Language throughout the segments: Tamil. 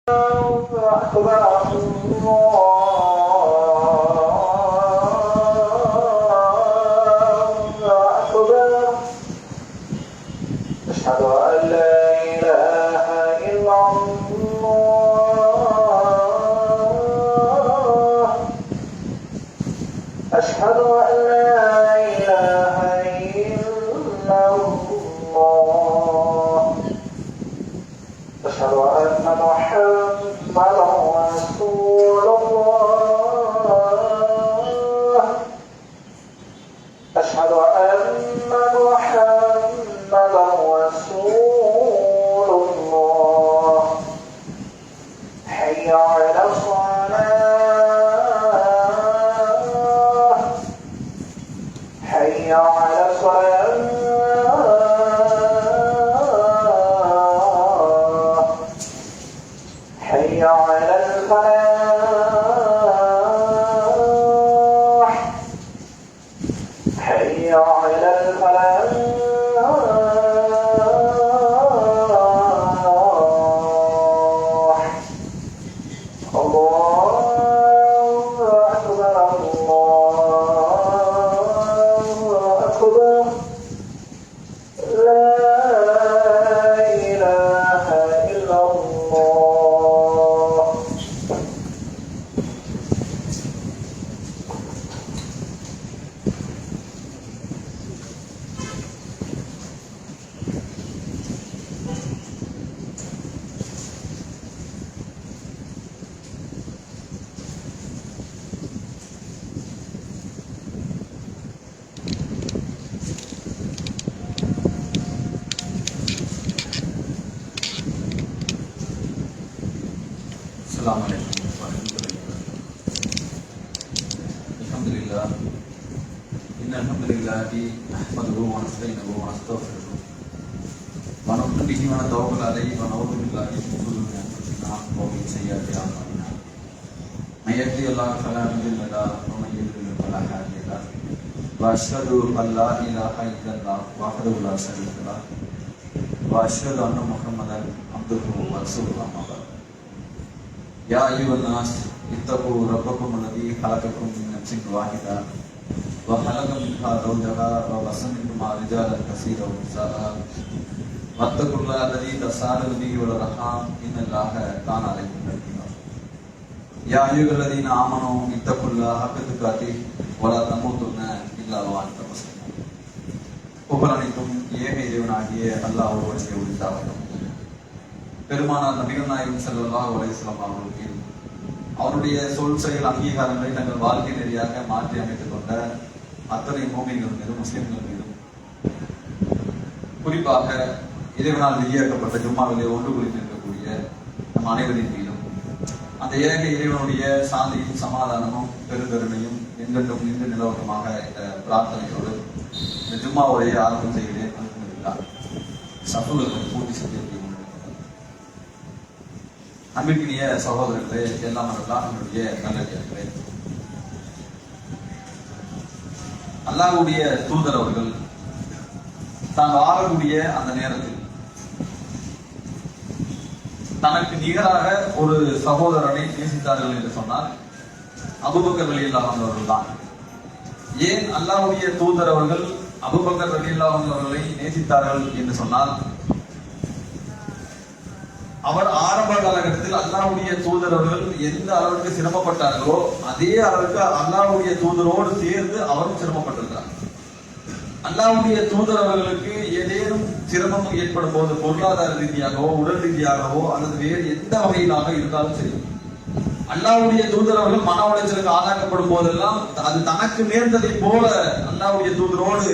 أشهد أن لا إله إلا الله أشهد أن محمدا رسول الله أشهد أن محمدا رسول الله حي على الصلاة حي على الصلاة حي على الفلاح حي على الفلاح الله أكبر الله أكبر لا إله إلا الله. السلام عليكم ورحمة الله وبركاته. الحمد لله إن الحمد لله نحمده ونستعينه ونستغفره ونؤمن به ونتوكل عليه ونعوذ بالله من شرور أنفسنا ومن سيئات أعمالنا من يهده الله فلا مضل له ومن يضلل فلا هادي له وأشهد أن لا إله إلا الله وحده لا شريك له وأشهد أن محمدا عبده ورسوله أما بعد. يا أيها الناس اتقوا ربكم الذي خلقكم من نفس واحدة وخلق منها زوجها وبث منهما رجالا كثيرا ونساء واتقوا الله الذي تساءلون به والأرحام إن الله كان عليكم رقيبا. يا أيها الذين آمنوا اتقوا الله حق تقاته ولا تموتن إلا وأنتم مسلمون. புகழனைத்தும் ஏக இறைவனாகிய அல்லாஹ் ஒருவனுக்கே உரித்தாகட்டும். பெருமானார் நபிகள் நாயகம் ஸல்லல்லாஹு அலைஹி வஸல்லம் அவர்களுக்கு அவருடைய சொல் செயல் அங்கீகாரங்களை தங்கள் வாழ்க்கை நெறியாக மாற்றி அமைத்துக் கொண்ட அத்தனை மூமின்கள் மீதும் முஸ்லிம்கள் மீதும் குறிப்பாக இறைவனால் விதியாக்கப்பட்ட ஜும்மாவிலே ஒன்று குறித்து இருக்கக்கூடிய நம் அனைவரின் மீதும் அந்த ஏக இறைவனுடைய சாந்தியும் சமாதானமும் பெருங்கருணையும் எங்கென்றும் நின்று நிலவட்டமாக இந்த பிரார்த்தனையோடு இந்த ஜும்மாவுடைய ஆரம்பம் செய்கிறேன். சஃபுகளை பூர்த்தி செய்திருக்கிறேன். அன்பிற்கினிய சகோதரர்களே, எல்லாம் நம்முடைய நல்லடியார்களே, அல்லாஹ்வுடைய தூதர் அவர்கள் தான் வாழக்கூடிய அந்த நேரத்தில் தனக்கு நிகராக ஒரு சகோதரனை நேசித்தார்கள் என்று சொன்னால் அபூபக்கர் ரலியல்லாஹு அன்ஹு அவர்கள் தான். ஏன் அல்லாஹ்வுடைய தூதர் அவர்கள் அபூபக்கர் ரலியல்லாஹு அன்ஹு அவர்களை நேசித்தார்கள் என்று சொன்னால், அவர் ஆரம்ப காலகட்டத்தில் அல்லாஹ்வுடைய தூதரவர்கள் எந்த அளவுக்கு சிரமப்பட்டார்களோ அதே அளவுக்கு அல்லாஹ்வுடைய தூதரோடு சேர்ந்து அவரும் சிரமப்பட்டிருக்கிறார். அல்லாஹ்வுடைய தூதரவர்களுக்கு ஏதேனும் சிரமம் ஏற்படும் போது பொருளாதார ரீதியாகவோ உடல் ரீதியாகவோ அல்லது வேறு எந்த வகையிலாக இருந்தாலும் சரி, அல்லாஹ்வுடைய தூதரவர்கள் மன உளைச்சலுக்கு ஆளாக்கப்படும் போதெல்லாம் அது தனக்கு நேர்ந்ததை போல அல்லாஹ்வுடைய தூதரோடு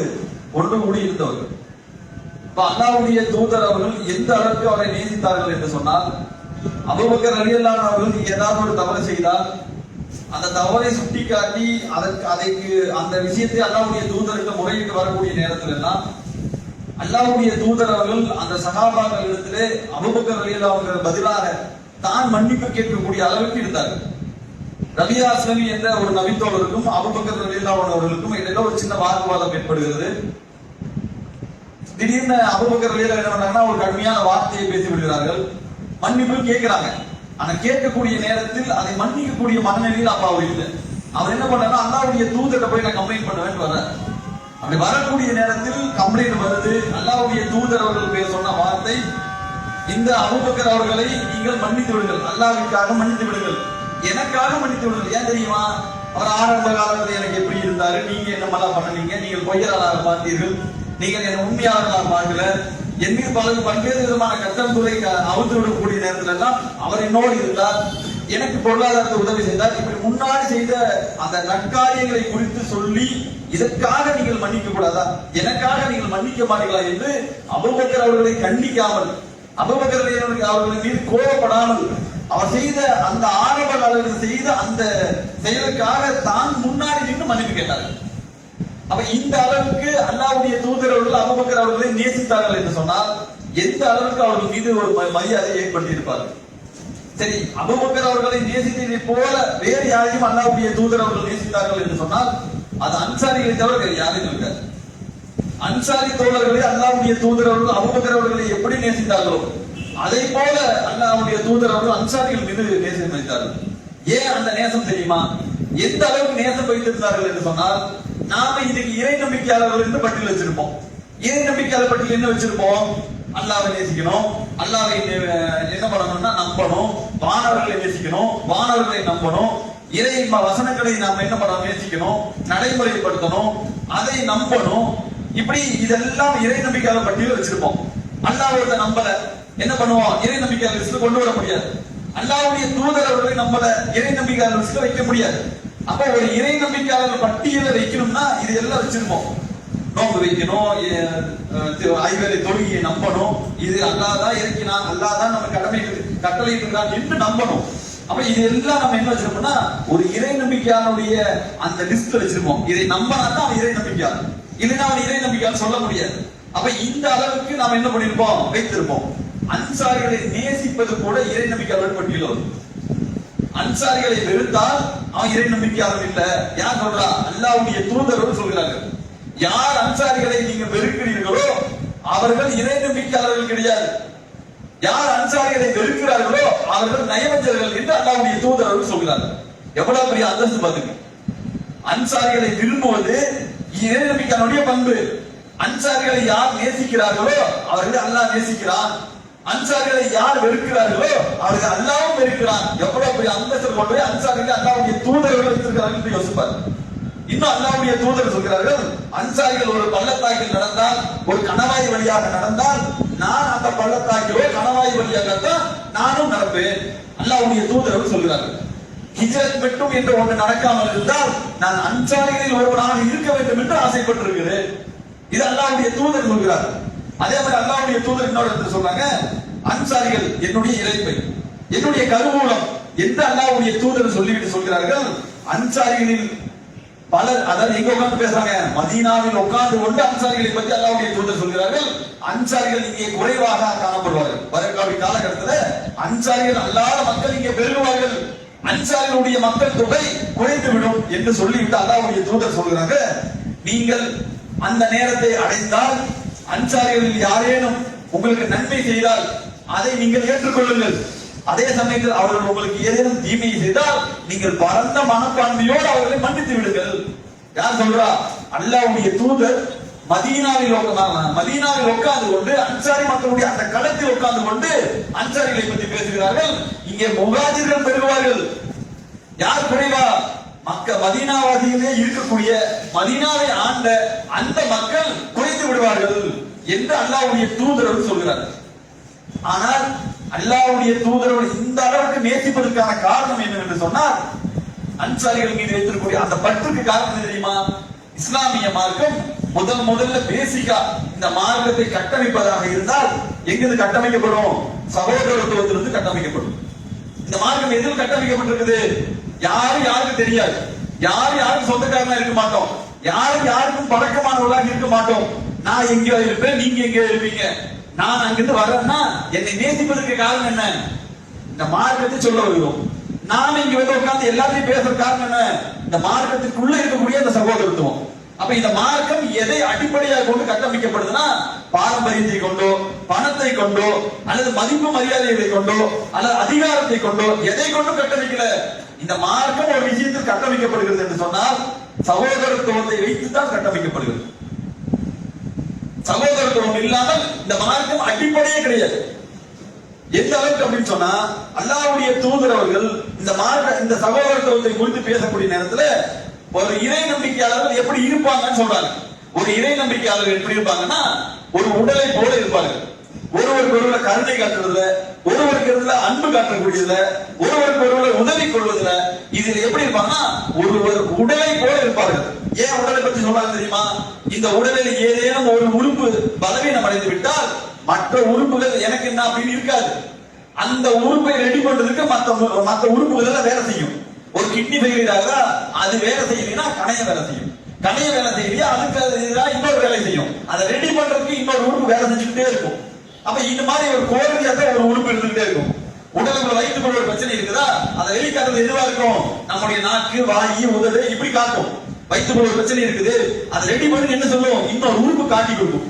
ஒன்று கூடி இருந்தவர்கள். அல்லாஹ்வுடைய தூதர் அவர்கள் எந்த அளவுக்கு அவரை நேசித்தார்கள் என்று சொன்னால், அபூபக்கர் ரலியல்லாஹு அன்ஹு அவர்கள் ஏதாவது ஒரு தவறு செய்தால் அந்த தவறை சுட்டிக்காட்டி அதற்கு அந்த விஷயத்தை அல்லாஹ்வுடைய தூதருக்கு முறையிட்டு வரக்கூடிய நேரத்தில் எல்லாம் அல்லாஹ்வுடைய தூதர் அவர்கள் அந்த சஹாபாக்கள் இடத்திலே அபூபக்கர் ரலியல்லாஹு அன்ஹு பதிலாக தான் மன்னிப்பு கேட்கக்கூடிய அளவுக்கு இருந்தார்கள். ரபியா அஸ்லமி என்ற ஒரு நபித்தோழருக்கும் அபூபக்கர் ரலியல்லாஹு அன்ஹு அவர்களுக்கும் இடையில ஒரு சின்ன வாக்குவாதம் ஏற்படுகிறது. திடீர்னு அபூபக்கர் ரலியல்லாஹு அன்ஹு என்ன பண்ணாங்கன்னா ஒரு கடுமையான வார்த்தையை பேசி விடுகிறார்கள். மன்னிப்பு கேட்கிறாங்க. ஆனா கேட்கக்கூடிய நேரத்தில் அதை மன்னிக்கக்கூடிய மனநிலையில் அப்ப அவர் இல்லை. அவர் என்ன பண்ணாருன்னா அல்லாஹ்வுடைய தூதர்கிட்ட போய் நான் கம்ப்ளைண்ட் பண்ணுவேன்னு வர. அப்படி வரக்கூடிய நேரத்தில் கம்ப்ளைண்ட் வருது. அல்லாஹ்வுடைய தூதர் அவர்கள் பேர் சொன்ன வார்த்தை, இந்த அபூபக்கர் அவர்களை நீங்கள் மன்னித்து விடுங்கள், அல்லாஹ்விற்காக மன்னித்து விடுங்கள், எனக்காக மன்னித்து விடுங்கள். ஏன் தெரியுமா? அவர் ஆரம்ப காலத்தில் எனக்கு எப்படி இருந்தாரு, நீங்க என்ன மாதிரிலாம் பண்ணீங்க, நீங்கள் பொய்யராளர் பார்த்தீர்கள், நீங்கள் என்ன உண்மையாளர்களாக பார்க்கல, என் மீது பல்வேறு விதமான கட்டம் துறை அவுத்து விடக்கூடிய நேரத்தில் எல்லாம் அவர் என்னோடு இருந்தார், எனக்கு பொருளாதாரத்தை உதவி செய்தார். இப்படி முன்னாடி செய்த அந்த நற்காரியங்களை குறித்து சொல்லி இதற்காக நீங்கள் மன்னிக்க கூடாதா, எனக்காக நீங்கள் மன்னிக்க மாட்டீங்களா என்று அபூபக்கர் அவர்களை கண்டிக்காமல், அபூபக்கர் அவர்களின் மீது கோபப்படாமல், அவர் செய்த அந்த ஆரம்ப காலத்தில் செய்த அந்த செயலுக்காக தான் முன்னாடி நின்று மன்னிப்பு கேட்டார். அப்ப இந்த அளவுக்கு அல்லாஹ்வுடைய தூதர் அவர்கள் அபூபக்கர் அவர்களை நேசித்தார்கள் என்று சொன்னால் எந்த அளவுக்கு அவர்கள் மீது ஒரு மரியாதை ஏற்படுத்தி இருப்பார்கள். சரி, அபூபக்கர் அவர்களை நேசித்ததை போல வேறு யாரையும் அல்லாஹ்வுடைய தூதர் அவர்கள் நேசித்தார்கள் என்று சொன்னால் அது அன்சாரிகளை தவிர வேறு யாரையும் இருக்காது. அன்சாரி தோழர்களை அல்லாஹ்வுடைய தூதர் அவர்கள் அபூபக்கர் அவர்களை எப்படி நேசித்தார்களோ அதை போல அல்லாஹ்வுடைய தூதர் அவர்கள் அன்சாரிகள் மீது நேசம் வைத்தார்கள். ஏன் அந்த நேசம் தெரியுமா? எந்த அளவுக்கு நேசம் வைத்திருந்தார்கள் என்று சொன்னால், நாம இன்னைக்கு இறை நம்பிக்கையாளர்கள் என்று பட்டியல் வச்சிருப்போம். இறை நம்பிக்கையாளர் பட்டியல் என்ன வச்சிருப்போம்? அல்லாஹ்வை நேசிக்கணும், அல்லாஹ்வை என்ன பண்ணணும்னா நம்பணும், வானவர்களை நேசிக்கணும், வானவர்களை நம்பணும், இறை வசனங்களை நாம் என்ன பண்ண நேசிக்கணும், நடைமுறைப்படுத்தணும், அதை நம்பணும். இப்படி இதெல்லாம் இறை நம்பிக்கையாளர் பட்டியல் வச்சிருப்போம். அல்லாஹ்வை நம்பல என்ன பண்ணுவோம்? இறை நம்பிக்கையாளர் லிஸ்ட்ல கொண்டு வர முடியாது. அல்லாஹ்வுடைய தூதர் அவர்களை நம்பல இறை நம்பிக்கையாளர் லிஸ்ட்ல வைக்க முடியாது. அப்ப ஒரு இறை நம்பிக்கையாளர் பட்டியலை வைக்கணும்னா இது எல்லாம் வச்சிருப்போம். நோன்பு வைக்கணும், ஐவேளை தொழுகையை நம்பணும், இது அல்லாஹ் தான் இறக்கினான், அல்லாஹ் தான் நம்ம கட்டளை இருக்கிறான் என்று நம்பணும். அப்ப இது எல்லாம் நம்ம என்ன வச்சிருப்போம்னா ஒரு இறை நம்பிக்கையாளருடைய அந்த லிஸ்ட்ல வச்சிருப்போம். இதை நம்பினா தான் அவன் இறை நம்பிக்கையாளர், இல்லைன்னா அவன் இறை நம்பிக்கையாளர் சொல்ல முடியாது. அப்ப இந்த அளவுக்கு நாம் என்ன பண்ணிருப்போம்? வைத்திருப்போம். அன்சாரிகளை நேசிப்பது கூட இறை நம்பிக்கையாளர் பட்டியல் வரும். அன்சாரிகளை வெறுத்தால் அவன் இறை நம்பிக்கையாளர் இல்ல. யார் சொல்றா? அல்லாஹ்வுடைய தூதர்கள் சொல்கிறார்கள். யார் அன்சாரிகளை நீங்க வெறுக்கிறீர்களோ அவர்கள் இறை நம்பிக்கையாளர்கள் கிடையாது. யார் அன்சாரிகளை வெறுக்கிறார்களோ அவர்கள் நயவஞ்சர்கள் என்று அல்லாஹ்வுடைய தூதர்கள் சொல்கிறார்கள். எவ்வளவு பெரிய அந்தஸ்து பாத்துங்க. அன்சாரிகளை விரும்புவது இறை நம்பிக்கையாளருடைய பண்பு. அன்சாரிகளை யார் நேசிக்கிறார்களோ அவர்கள் அல்லாஹ் நேசிக்கிறான். அன்சாரிகளை யார் வெறுக்கிறார்களோ அவர்கள் அல்லாஹ்வும் வெறுக்கிறான். எவ்வளவு பெரிய அந்தஸ்து கொண்டு அன்சாரிகளை அல்லாஹ்வுடைய தூதர்கள் வைத்திருக்கிறார்கள் என்று யோசிப்பார். இன்னும் அல்லாஹ்வுடைய தூதர் சொல்கிறார்கள், அன்சாரிகள் ஒரு பள்ளத்தாக்கில் நடந்தால், ஒரு கணவாய் வழியாக நடந்தால், நான் அந்த பள்ளத்தாக்கிலோ கணவாய் வழியாகத்தான் நானும் நடப்பேன். அல்லாஹ்வுடைய தூதர்கள் சொல்கிறார்கள். ஹிஜ்ரத் மட்டும் என்று ஒன்று நடக்காமல் இருந்தால் நான் அன்சாரிகளில் ஒருவனாக இருக்க வேண்டும் என்று ஆசைப்பட்டிருக்கிறேன். இது அல்லாஹ்வுடைய தூதர் சொல்கிறார். அதே மாதிரி அல்லாஹ்வுடைய தூதர் இன்னொரு இடத்துல சொல்றாங்க, அன்சாரிகள் என்னுடைய இறைப்பை, என்னுடைய கருவூலம் என்று அல்லாஹ்வுடைய தூதர் சொல்லிவிட்டு சொல்கிறார்கள். அன்சாரிகளில் பலர், அதாவது எங்க உட்கார்ந்து பேசுறாங்க, மதீனாவில் உட்கார்ந்து கொண்டு அன்சாரிகளை பற்றி அல்லாஹ்வுடைய தூதர் சொல்கிறார்கள். அன்சாரிகள் இங்கே குறைவாக காணப்படுவார்கள். வரக்கூடிய காலகட்டத்தில் அன்சாரிகள் அல்லாத மக்கள் இங்கே பெருகுவார்கள், அன்சாரிகளுடைய மக்கள் தொகை குறைந்து விடும் என்று சொல்லிவிட்டு அல்லாஹ்வுடைய தூதர் சொல்கிறாங்க, நீங்கள் அந்த நேரத்தை அடைந்தால் அன்சாரிகளில் யாரேனும் உங்களுக்கு நன்மை செய்தால் அதை நீங்கள் ஏற்றுக்கொள்ளுங்கள். அதே சமயத்தில் அவர்கள் உங்களுக்கு ஏதேனும் தீமையை செய்தால் நீங்கள் பரந்த மனப்பான்மையோடு அவர்களை மன்னித்து விடுங்கள். யார் சொல்றா? அல்லாஹ்வுடைய தூதர் மதீனாவில் உட்கார்ந்து கொண்டு அன்சாரி மக்களுடைய அந்த களத்தில் உட்கார்ந்து கொண்டு அன்சாரிகளை பற்றி பேசுகிறார்கள். இங்கே முஹாஜிர்கள் பெறுவார்கள். யார் குறைவா? மதீனாவாதியிலே இருக்கக்கூடிய மதீனாவை ஆண்ட அந்த மக்கள் குறைந்து விடுவார்கள் என்று அல்லாஹ்வுடைய தூதர் சொல்கிறார். ஆனால் அல்லாஹ்வுடைய தூதர் இந்த அளவுக்கு நேசிப்பதற்கான காரணம் என்னவென்று சொன்னால், அன்சாரிகள் மீது வைத்திருக்கக்கூடிய அந்த பற்றுக்கு காரணம் தெரியுமா? இஸ்லாமிய மார்க்கம் முதல்ல பேசிக்கா இந்த மார்க்கத்தை கட்டமைப்பதாக இருந்தால் எங்கிருந்து கட்டமைக்கப்படும்? சகோதரத்துவத்திலிருந்து கட்டமைக்கப்படும். இந்த மார்க்கம் எதில் கட்டமைக்கப்பட்டிருக்குது? யாருக்கு தெரியாது, யாருக்கு சொந்தக்காரனா இருக்க மாட்டோம், யாருக்கும் பழக்கமானவர்களாக இருக்க மாட்டோம். நான் எங்கேயோ இருப்பேன், நீங்க எங்கேயோ இருப்பீங்க. நான் அங்கிருந்து வரேன்னா என்னை நேசிப்பதற்கு காரணம் என்ன? இந்த மார்க்கத்தை சொல்ல வருகிறோம். நாம இங்க வந்து உட்கார்ந்து எல்லாத்தையும் பேசுற காரணம் என்ன? இந்த மார்க்கத்துக்குள்ள இருக்கக்கூடிய அந்த சகோதரத்துவம். அப்ப இந்த மார்க்கம் எதை அடிப்படையாக கொண்டு கட்டமைக்கப்படுதுன்னா பாரம்பரியத்தை கொண்டோ, பணத்தை கொண்டோ, அல்லது மதிப்பு மரியாதைகளை கொண்டோ, அல்லது அதிகாரத்தை கொண்டோ, எதை கொண்டு கட்டமைக்கல. இந்த மார்க்கம் ஒரு விஷயத்தில் கட்டமைக்கப்படுகிறது என்று சொன்னால் சகோதரத்துவத்தை வைத்துதான் கட்டமைக்கப்படுகிறது. சகோதரத்துவம் இல்லாமல் இந்த மார்க்கம் அடிப்படையே கிடையாது. எந்த அளவுக்கு அப்படின்னு சொன்னா அல்லாஹ்வுடைய தூதர் அவர்கள் இந்த சகோதரத்துவத்தை குறித்து பேசக்கூடிய நேரத்துல ஒரு இறை நம்பிக்கையாளர்கள் எப்படி இருப்பாங்கன்னு சொல்றாங்க. ஒரு இறை நம்பிக்கையாளர்கள் எப்படி இருப்பாங்கன்னா ஒரு உடலை போல இருப்பாங்க. ஒருவருக்கு ஒருவர் கருணை காட்டுறதுல, ஒருவருக்கு ஒருவர் அன்பு காட்டக்கூடியதுல, ஒருவருக்கு ஒருவர் உதவி கொள்வதுல, இதுல எப்படி இருப்பாங்கன்னா ஒருவர் உடலை போல இருப்பார்கள். ஏன் உடலை பற்றி சொல்றாங்க தெரியுமா? இந்த உடலில் ஏதேனும் ஒரு உறுப்பு பலவீனம் அடைந்து விட்டால் மற்ற உறுப்புகள் எனக்கு என்ன அப்படின்னு இருக்காது. அந்த உறுப்பை ரெடி பண்றதுக்கு மற்ற உறுப்புகள் வேலை செய்யும். ஒரு கிட்னி ஃபெயிலியர் அது வேலை செய்யலைன்னா கணைய வேலை செய்யும். கணைய வேலை செய்யலையா அதுக்கு இன்னொரு வேலை செய்யும். அதை ரெடி பண்றதுக்கு இன்னொரு உறுப்பு வேலை செஞ்சுக்கிட்டே இருக்கும். அப்ப இந்த மாதிரி ஒரு கோரிக்கையா தான் ஒரு உறுப்பு இருந்துகிட்டே இருக்கும். உடலுக்குள்ள வயிற்றுக்குள்ள ஒரு பிரச்சனை இருக்குதா, அதை வெளிக்காட்டுறது எதுவா இருக்கும்? நம்முடைய நாக்கு, வாயு, உதடு இப்படி காட்டும். வயிற்றுக்குள்ள ஒரு பிரச்சனை இருக்குது, அதை ரெடி பண்ணி என்ன சொல்லுவோம்? இன்னொரு உறுப்பு காட்டி கொடுக்கும்.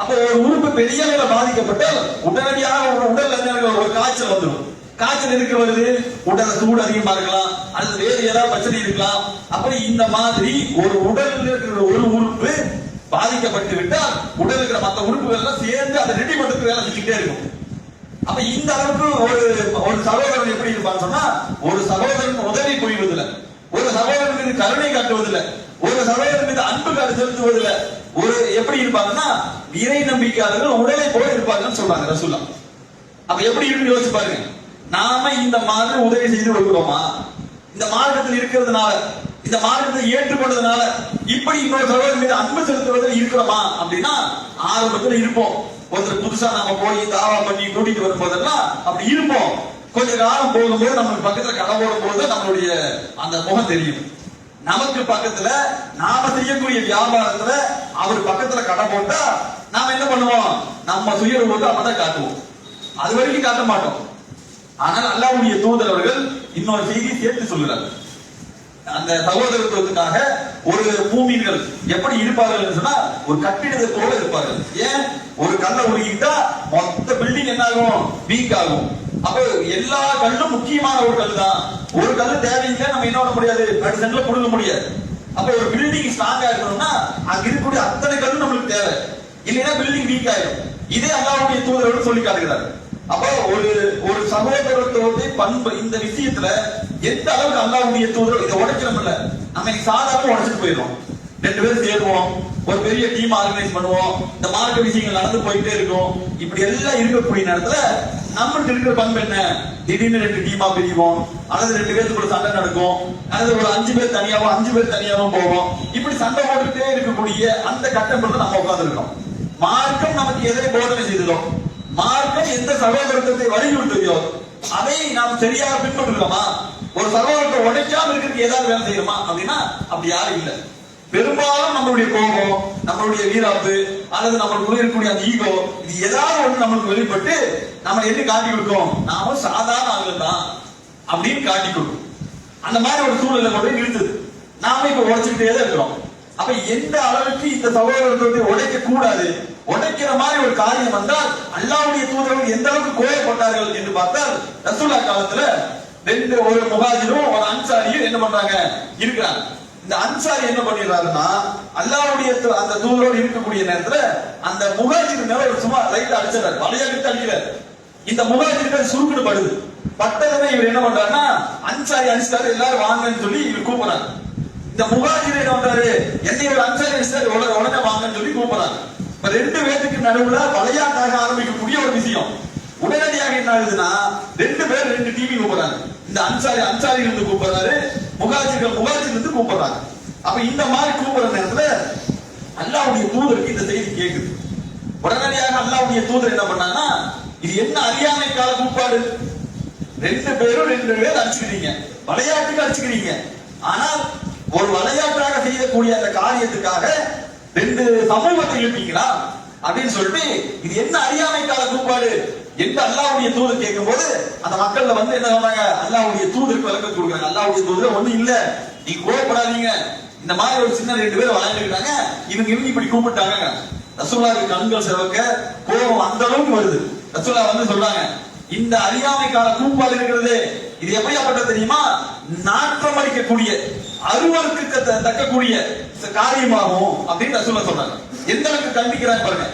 அப்ப ஒரு உறுப்பு பெரிய அளவில் பாதிக்கப்பட்டால் உடனடியாக உடல் ஒரு காய்ச்சல் வந்துடும். காய்ச்சல் இருக்க வருது, உடல் சூடு அதிகமா இருக்கலாம், அல்லது வேறு ஏதாவது பிரச்சனை இருக்கலாம். அப்படி இந்த மாதிரி ஒரு உடலில் இருக்கிற ஒரு உறுப்பு பாதிக்கப்பட்டு விட்டால் உடல் இருக்கிற மற்ற உறுப்புகள் எல்லாம் சேர்ந்து அதை ரெடி பண்றதுக்கு வேலை செஞ்சுக்கிட்டே இருக்கும். அப்ப இந்த அளவுக்கு ஒரு சகோதரன் எப்படி இருப்பான்னு சொன்னா ஒரு சகோதரன் உதவி புரிவதில்லை, ஒரு சகோதரன் மீது கருணை காட்டுவதில்லை, ஒரு சகோதரன் மீது அன்பு காட்டு செலுத்துவதில்லை. ஒரு எப்படி இருப்பாங்கன்னா இறை நம்பிக்கையாளர்கள் உடலை போல இருப்பாங்கன்னு சொல்றாங்க ரசூலுல்லாஹ். அப்ப எப்படி இருக்குன்னு யோசிச்சு பாருங்க. நாம இந்த மாதிரி உதவி செய்து வருகிறோமா? இந்த மார்க்கத்தில் இருக்கிறதுனால, இந்த மார்க்கத்தை ஏற்றுக்கொண்டதுனால இப்படி இன்னொரு சகோதரன் மீது அன்பு செலுத்துவதில் இருக்கிறோமா அப்படின்னா ஆரம்பத்தில் இருப்போம். ஒருத்தர் புதுசா நம்ம போய் தாவா பண்ணி கூட்டிட்டு வரும்போதெல்லாம் அப்படி இருப்போம். கொஞ்ச காலம் போகும்போது நமக்கு பக்கத்துல கடை போடும் போது நம்மளுடைய அந்த முகம் தெரியும். நமக்கு பக்கத்துல நாம செய்யக்கூடிய வியாபாரத்துல அவர் பக்கத்துல கடை போட்டா நாம என்ன பண்ணுவோம்? நம்ம சுயர் போட்டு அப்பதான் காட்டுவோம். அது வரைக்கும் காட்ட மாட்டோம். ஆனால் அல்லாஹ்வுடைய தூதர் அவர்கள் இன்னொரு செய்தி சேர்த்து சொல்கிறார். அந்த சகோதரத்துவத்துக்காக ஒரு மூமின்கள் எப்படி இருப்பார்கள் என்று சொன்னா ஒரு கட்டிடத்தை போல இருப்பார்கள். ஏன்? ஒரு கல்லை உருகிட்டா மொத்த பில்டிங் என்ன ஆகும்? வீக் ஆகும். அப்ப எல்லா கல்லும் முக்கியமான ஒரு கல் தான். ஒரு கல் தேவையில்லை, நம்ம என்ன பண்ண முடியாது, சென்ட்ல கொடுக்க முடியாது. அப்ப ஒரு பில்டிங் ஸ்ட்ராங்கா இருக்கணும்னா அங்க இருக்கக்கூடிய அத்தனை கல்லும் நம்மளுக்கு தேவை, இல்லைன்னா பில்டிங் வீக் ஆயிடும். இதே அல்லாஹ்வுடைய தூதர் சொல்லி காட்டுகிறார். அப்ப ஒரு சகோதரத்துவத்தை பண்பு இந்த விஷயத்துல எந்த அளவுக்கு அல்லாஹ்வுடைய தூதர் இதை உடைக்கிறோம் இல்ல, நம்ம சாதாரண உடைச்சிட்டு போயிடுறோம். 2 பேரும் சேருவோம், ஒரு பெரிய டீம் ஆர்கனைஸ் பண்ணுவோம், இந்த மார்க்க விஷயங்கள் நடந்து போயிட்டே இருக்கும். இப்படி எல்லாம் இருக்கக்கூடிய நேரத்துல நம்மளுக்கு இருக்கிற பண்பு என்ன? திடீர்னு 2 டீமா பிரிவோம், அல்லது 2 பேருக்கு சண்டை நடக்கும், அல்லது ஒரு 5 பேர் தனியாவும் 5 பேர் தனியாவும் போவோம். இப்படி சண்டை போட்டுட்டே இருக்கக்கூடிய அந்த கட்டத்தில் நம்ம உட்கார்ந்து இருக்கோம். மார்க்கம் நமக்கு எதை போதனை செய்ததோ, மார்க்கம் எந்த சகோதரத்தை வலியுறுத்துதோ அதை நாம் சரியாக பின்பற்றுகிறோமா? ஒரு சகோதரத்தை உடைக்காம இருக்கிறதுக்கு ஏதாவது வேலை செய்யணுமா அப்படின்னா அப்படி யாரும் இல்லை. பெரும்பாலும் நம்மளுடைய கோபம், நம்மளுடைய வீராப்பு, அல்லது நம்மளுக்கு இருக்கக்கூடிய அந்த ஈகோ, இது ஏதாவது ஒண்ணு நம்மளுக்கு வெளிப்பட்டு நம்ம எப்படி காட்டி கொடுக்கும்? நாம சாதாரண ஆளுகள் தான் அப்படின்னு காட்டி கொடுக்கும். அந்த மாதிரி ஒரு சூழ்நிலை கொண்டு நிறுத்துது. நாம இப்ப உடைச்சுக்கிட்டே தான் இருக்கிறோம். அப்ப எந்த அளவுக்கு இந்த சகோதரத்துவத்தை உடைக்க கூடாது, உடைக்கிற மாதிரி ஒரு காரியம் வந்தால் அல்லாஹ்வுடைய தூதர்கள் எந்த அளவுக்கு கோபப்பட்டார்கள் என்று பார்த்தால் ரசூலுல்லாஹ் காலத்துல ஒரு முஹாஜிரும் ஒரு அன்சாரியும் என்ன பண்றாங்க இருக்கிறாங்க. இந்த அன்சாரி என்ன பண்ணிடுறாருன்னா அல்லாஹ்வுடைய அந்த தூதரோடு இருக்கக்கூடிய நேரத்துல அந்த முஹாஜிர் மேல ஒரு சும்மா லைட் அடிச்சாரு, வலையடித்து அடிக்கிறார். இந்த முஹாஜிருக்கு சுருக்குன்னு படுது. பட்டதுமே இவர் என்ன பண்றாருன்னா அன்சாரி அடிச்சாரு, எல்லாரும் வாங்கன்னு சொல்லி இவர் கூப்பிடுறாரு. இந்த முஹாஜிர் என்ன பண்றாரு? என்னை ஒரு அன்சாரி அடிச்சாரு, உடனே வாங்கன்னு சொல்லி கூப்பிடுறாரு. 2 பேருக்கு நடுவுல விளையாட்டாக ஆரம்பிக்கக்கூடிய ஒரு விஷயம். உடனடியாக என்ன ஆகுதுன்னா 2 பேர் 2 டிவி கூப்பிடுறாங்க. இந்த அன்சாரி இருந்து கூப்பிடுறாரு, முஹாஜிர் இருந்து கூப்பிடுறாங்க. அப்ப இந்த மாதிரி கூப்பிடுற நேரத்துல அல்லாஹ்வுடைய தூதருக்கு இந்த செய்தி கேக்குது. உடனடியாக அல்லாஹ்வுடைய தூதர் என்ன பண்ணாங்கன்னா இது என்ன அறியாமை கால கூப்பாடு? 2 பேரும் 2 பேர் அடிச்சுக்கிறீங்க, விளையாட்டுக்கு அடிச்சுக்கிறீங்க. ஆனால் ஒரு விளையாட்டாக செய்யக்கூடிய அந்த காரியத்துக்காக 2 சமூகத்தை எழுப்பீங்களா அப்படின்னு சொல்லிட்டு இது என்ன அறியாமை கால கூப்பாடு என்று அல்லாஹ்வுடைய தூதர் கேட்கும் போது அந்த மக்கள்ல என்ன சொன்னாங்க? அல்லாஹ்வுடைய தூதருக்கு விளக்கம் கொடுக்குறாங்க. அல்லாஹ்வுடைய தூதர் ஒண்ணு இல்ல, நீங்க கோபப்படாதீங்க, இந்த மாதிரி ஒரு சின்ன 2 பேர் விளையாண்டுக்கிட்டாங்க, இவங்க இப்படி கூப்பிட்டாங்க. ரசூலுல்லாஹ்வுக்கு கண்கள் சிவக்க கோபம் அந்த அளவுக்கு வருது. ரசூலுல்லாஹ் வந்து சொல்றாங்க, இந்த அறியாமைக்கான கூப்பாடு இருக்கிறது இது எப்படியாப்பட்டது தெரியுமா? நாற்றம் அடிக்கக்கூடிய அருவருக்கு தக்கக்கூடிய காரியமாகும் அப்படின்னு ரசூலுல்லாஹ் சொல்றாங்க. எந்த அளவுக்கு கண்டிக்கிறாங்க பாருங்க.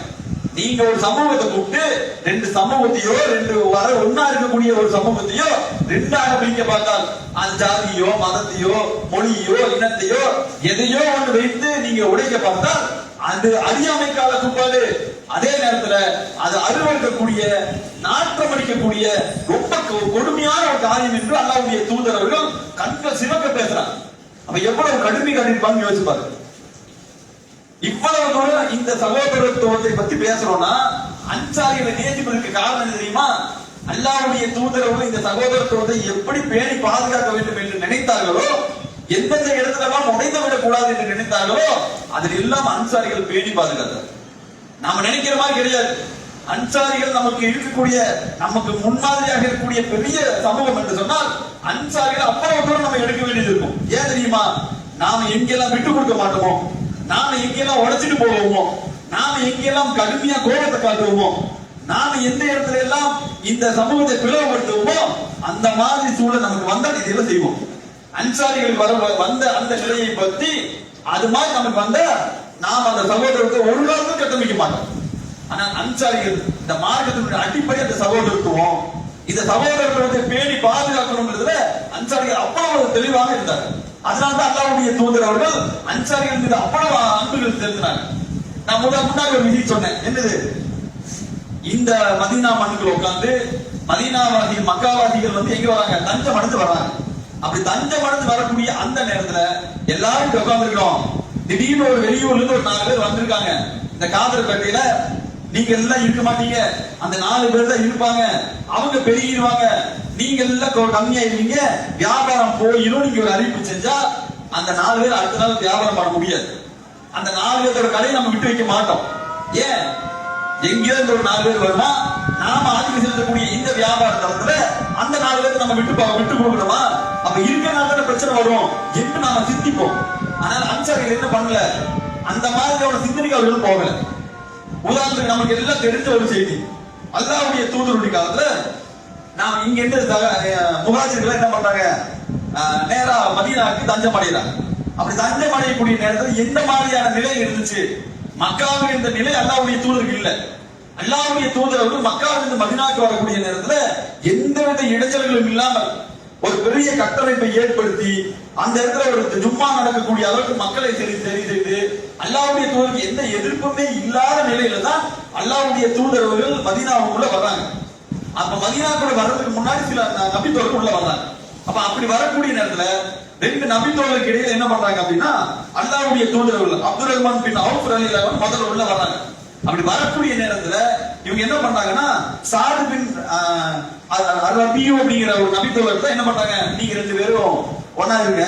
நீங்க ஒரு சமூகத்தை கூப்பிட்டு 2 சமூகத்தையோ 2 வர ஒன்னா இருக்கக்கூடிய ஒரு சமூகத்தையோ 2ஆக பிரிக்க பார்த்தால் அந்த ஜாதியோ மதத்தையோ மொழியோ இனத்தையோ எதையோ ஒன்று வைத்து நீங்க உடைக்க பார்த்தால் அது அறியாமைக்கால கூப்பாடு. அதே நேரத்துல அது அருவருக்கக்கூடிய நாற்றம் அடிக்கக்கூடிய ரொம்ப கொடுமையான ஒரு காரியம் என்று அல்லாஹ்வுடைய தூதர் அவர்கள் கண்கள் சிவக்க பேசுறாங்க. அப்ப எவ்வளவு கடுமை கண்டிப்பாங்க யோசிச்சு பாருங்க. இவ்வளவு தூரம் இந்த சகோதரத்துவத்தை பத்தி பேசுறோம்னா அன்சாரிகளை நேசிப்பதற்கு காரணம் என்ன தெரியுமா? அல்லாஹ்வுடைய தூதரவர்கள் இந்த சகோதரத்துவத்தை எப்படி பேணி பாதுகாக்க வேண்டும் என்று நினைத்தார்களோ, எந்தெந்த இடத்துல எல்லாம் உடைந்து விடக் கூடாது என்று நினைத்தார்களோ அதில் எல்லாம் அன்சாரிகள் பேணி பாதுகாத்தார். நாம நினைக்கிற மாதிரி கிடையாது. அன்சாரிகள் நமக்கு இருக்கக்கூடிய நமக்கு முன்மாதிரியாக இருக்கக்கூடிய பெரிய சமூகம் என்று சொன்னால் அன்சாரிகள் அவ்வளவு தூரம் நம்ம எடுக்க வேண்டியது இருக்கும். ஏன் தெரியுமா? நாம எங்கெல்லாம் விட்டு கொடுக்க மாட்டோமோ, நாம எங்கெல்லாம் உடைச்சிட்டு போவோமோ, நாம எங்கெல்லாம் கடுமையா கோபத்தை காட்டுவோமோ, நாம எந்த இடத்துல எல்லாம் இந்த சமூகத்தை பிளவுபடுத்துவோமோ அந்த மாதிரி சூழல் நமக்கு வந்தால் இதெல்லாம் செய்வோம். அன்சாரிகள் வந்த அந்த நிலையை பற்றி அது மாதிரி நமக்கு வந்த நாம் அந்த சகோதரத்தை ஒரு காலத்தும் கட்டமைக்க மாட்டோம். ஆனால் அன்சாரிகள் இந்த மார்க்கத்தினுடைய அடிப்படை அந்த சகோதரத்துவம், இந்த சகோதரத்துவத்தை பேணி பாதுகாக்கணும்ன்றதுல அன்சாரிகள் அவ்வளவு தெளிவாக இருந்தார்கள். அதனால்தான் அல்லாஹ்வுடைய தூதர் அவர்கள் அன்சாரிகள் மீது அவ்வளவு அன்புகள் செலுத்தினாங்க. நான் முன்னாடி ஒரு விதி சொன்னேன். என்னது? இந்த மதீனா மண்ணுக்குள்ள உட்கார்ந்து மதீனாவாசிகள் மக்காவாசிகள் வந்து எங்க வராங்க? தஞ்சம் அடைந்து வராங்க. அப்படி தஞ்சம் அடைந்து வரக்கூடிய அந்த நேரத்துல எல்லாரும் உட்கார்ந்து இருக்கிறோம். திடீர்னு ஒரு வெளியூர்ல இருந்து ஒரு 4 பேர் வந்திருக்காங்க. இந்த காதர்பேட்டையில நீங்க எல்லாம் இருக்க மாட்டீங்க, அந்த 4 பேர் தான் இருப்பாங்க, அவங்க பெருகிடுவாங்க, நீங்க எல்லாம் கம்மியாயிருவீங்க, வியாபாரம் போயிடும். நீங்க ஒரு அறிவிப்பு செஞ்சா அந்த 4 பேர் அடுத்த நாள் வியாபாரம் பண்ண முடியாது. அந்த 4 பேரோட கடையை நம்ம விட்டு வைக்க மாட்டோம். ஏன்? எங்கேயிருந்து ஒரு 4 பேர் வருமா, நாம ஆதிக்கம் செலுத்தக்கூடிய இந்த வியாபார தளத்துல அந்த 4 பேருக்கு நம்ம விட்டு கொடுக்கணுமா? அப்ப இருக்கிறனால பிரச்சனை வரும் என்று நாம சிந்திப்போம். ஆனால் அன்சாரிகள் என்ன பண்ணல, அந்த மாதிரியான சிந்தனைக்கு அவர்கள் போகல. உதாரணத்துக்கு நமக்கு எல்லாம் தெரிஞ்ச ஒரு செய்தி, அல்லாஹ்வுடைய தூதருடைய காலத்துல நாம் இங்க இருந்து முஹாஜிர்கள் என்ன பண்றாங்க, நேரா மதீனாவுக்கு தஞ்சம் அடைகிறாங்க. அப்படி தஞ்சம் அடையக்கூடிய நேரத்தில் எந்த மாதிரியான நிலை இருந்துச்சு? மக்காவில் இருந்த நிலை அல்லாஹ்வுடைய தூதருக்கு இல்ல. அல்லாஹ்வுடைய தூதர் அவர்கள் மக்காவில் இருந்து மதீனாவுக்கு வரக்கூடிய நேரத்துல எந்தவித இடைஞ்சல்களும் இல்லாமல் ஒரு பெரிய கட்டமைப்பை ஏற்படுத்தி அந்த இடத்துல ஒரு ஜும்மா நடக்கக்கூடிய அளவுக்கு மக்களை சரி செய்து அல்லாஹ்வுடைய தூதருக்கு எந்த எதிர்ப்புமே இல்லாத நிலையில தான் அல்லாஹ்வுடைய தூதர் அவர்கள் மதீனாவுக்குள்ள வர்றாங்க. அப்ப மதீனாவுக்குள்ள வர்றதுக்கு முன்னாடி சில நபித்தோழர்கள் உள்ள வர்றாங்க. அப்ப அப்படி வரக்கூடிய நேரத்துல 2 நபித்தோழருக்கு இடையில என்ன பண்றாங்க அப்படின்னா, அல்லாஹ்வுடைய தூதர்கள் அப்துல் ரஹ்மான் பின் அவுஃப் ரலியல்லாஹு அன்ஹு முதல்ல உள்ள வர்றாங்க. அப்படி வரக்கூடிய நேரத்துல இவங்க என்ன பண்றாங்கன்னா, சாது பின் ரபியு அப்படிங்கிற ஒரு நபித்தோழர் என்ன பண்றாங்க, நீங்க 2 பேரும் ஒன்னா இருங்க,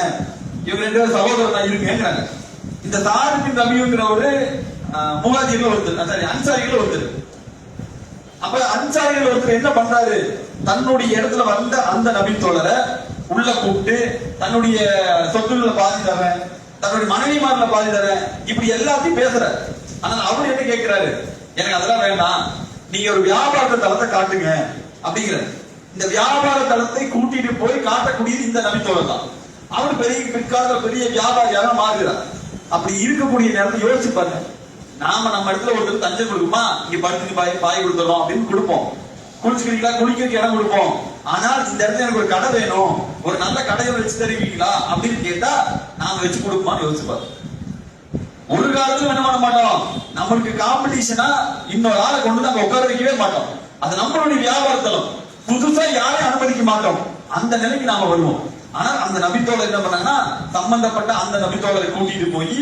இவங்க 2 பேரும் சகோதரனா இருங்கிறாங்க. இந்த சாது பின் ரபியுங்கிற ஒரு முஹாஜிர்ல ஒருத்தர், சாரி அன்சாரிகள் ஒருத்தர். அப்ப அன்சாரிகள் ஒருத்தர் என்ன பண்றாரு, தன்னுடைய இடத்துல வந்த அந்த நபித்தோழரை உள்ள கூப்பிட்டு தன்னுடைய சொத்துக்களை பாதி தரேன், தன்னுடைய மனைவிமார்ல பாதி தரேன், இப்படி எல்லாத்தையும் பேசுற. ஆனால் அவர் என்ன கேட்கிறாரு, எனக்கு அதெல்லாம் வேண்டாம், நீங்க ஒரு வியாபார தளத்தை காட்டுங்க அப்படிங்கிற. இந்த வியாபார தளத்தை கூட்டிட்டு போய் காட்டக்கூடியது இந்த நபித்தோழர் தான். அவர் பெரிய பிற்காலத்துல பெரிய வியாபாரியாக மாறுகிறார். அப்படி இருக்கக்கூடிய நேரத்தை யோசிச்சு பாருங்க. நாம நம்ம இடத்துல ஒருத்தர் தஞ்சம் கொடுக்குமா, இங்க படுத்துக்கு பாய் கொடுத்துறோம் அப்படின்னு கொடுப்போம், குளிச்சுக்கிறீங்களா குளிக்கிறதுக்கு இடம் கொடுப்போம். ஆனால் இந்த இடத்துல எனக்கு ஒரு கடை வேணும், ஒரு நல்ல கடையை வச்சு தருவீங்களா அப்படின்னு கேட்டா நாம வச்சு கொடுப்போமான்னு யோசிச்சு பாருங்க. ஒரு காலத்துல என்ன பண்ண மாட்டோம், நம்மளுக்கு காம்படிஷனா இன்னொரு ஆளை கொண்டு நாங்க உட்கார வைக்கவே மாட்டோம். அது நம்மளுடைய வியாபாரத்தலம், புதுசா யாரையும் அனுமதிக்க மாட்டோம். அந்த நிலைக்கு நாம வருவோம். ஆனா அந்த நபித்தோழர் என்ன பண்ணாங்கன்னா, சம்பந்தப்பட்ட அந்த நபித்தோழரை கூட்டிட்டு போய்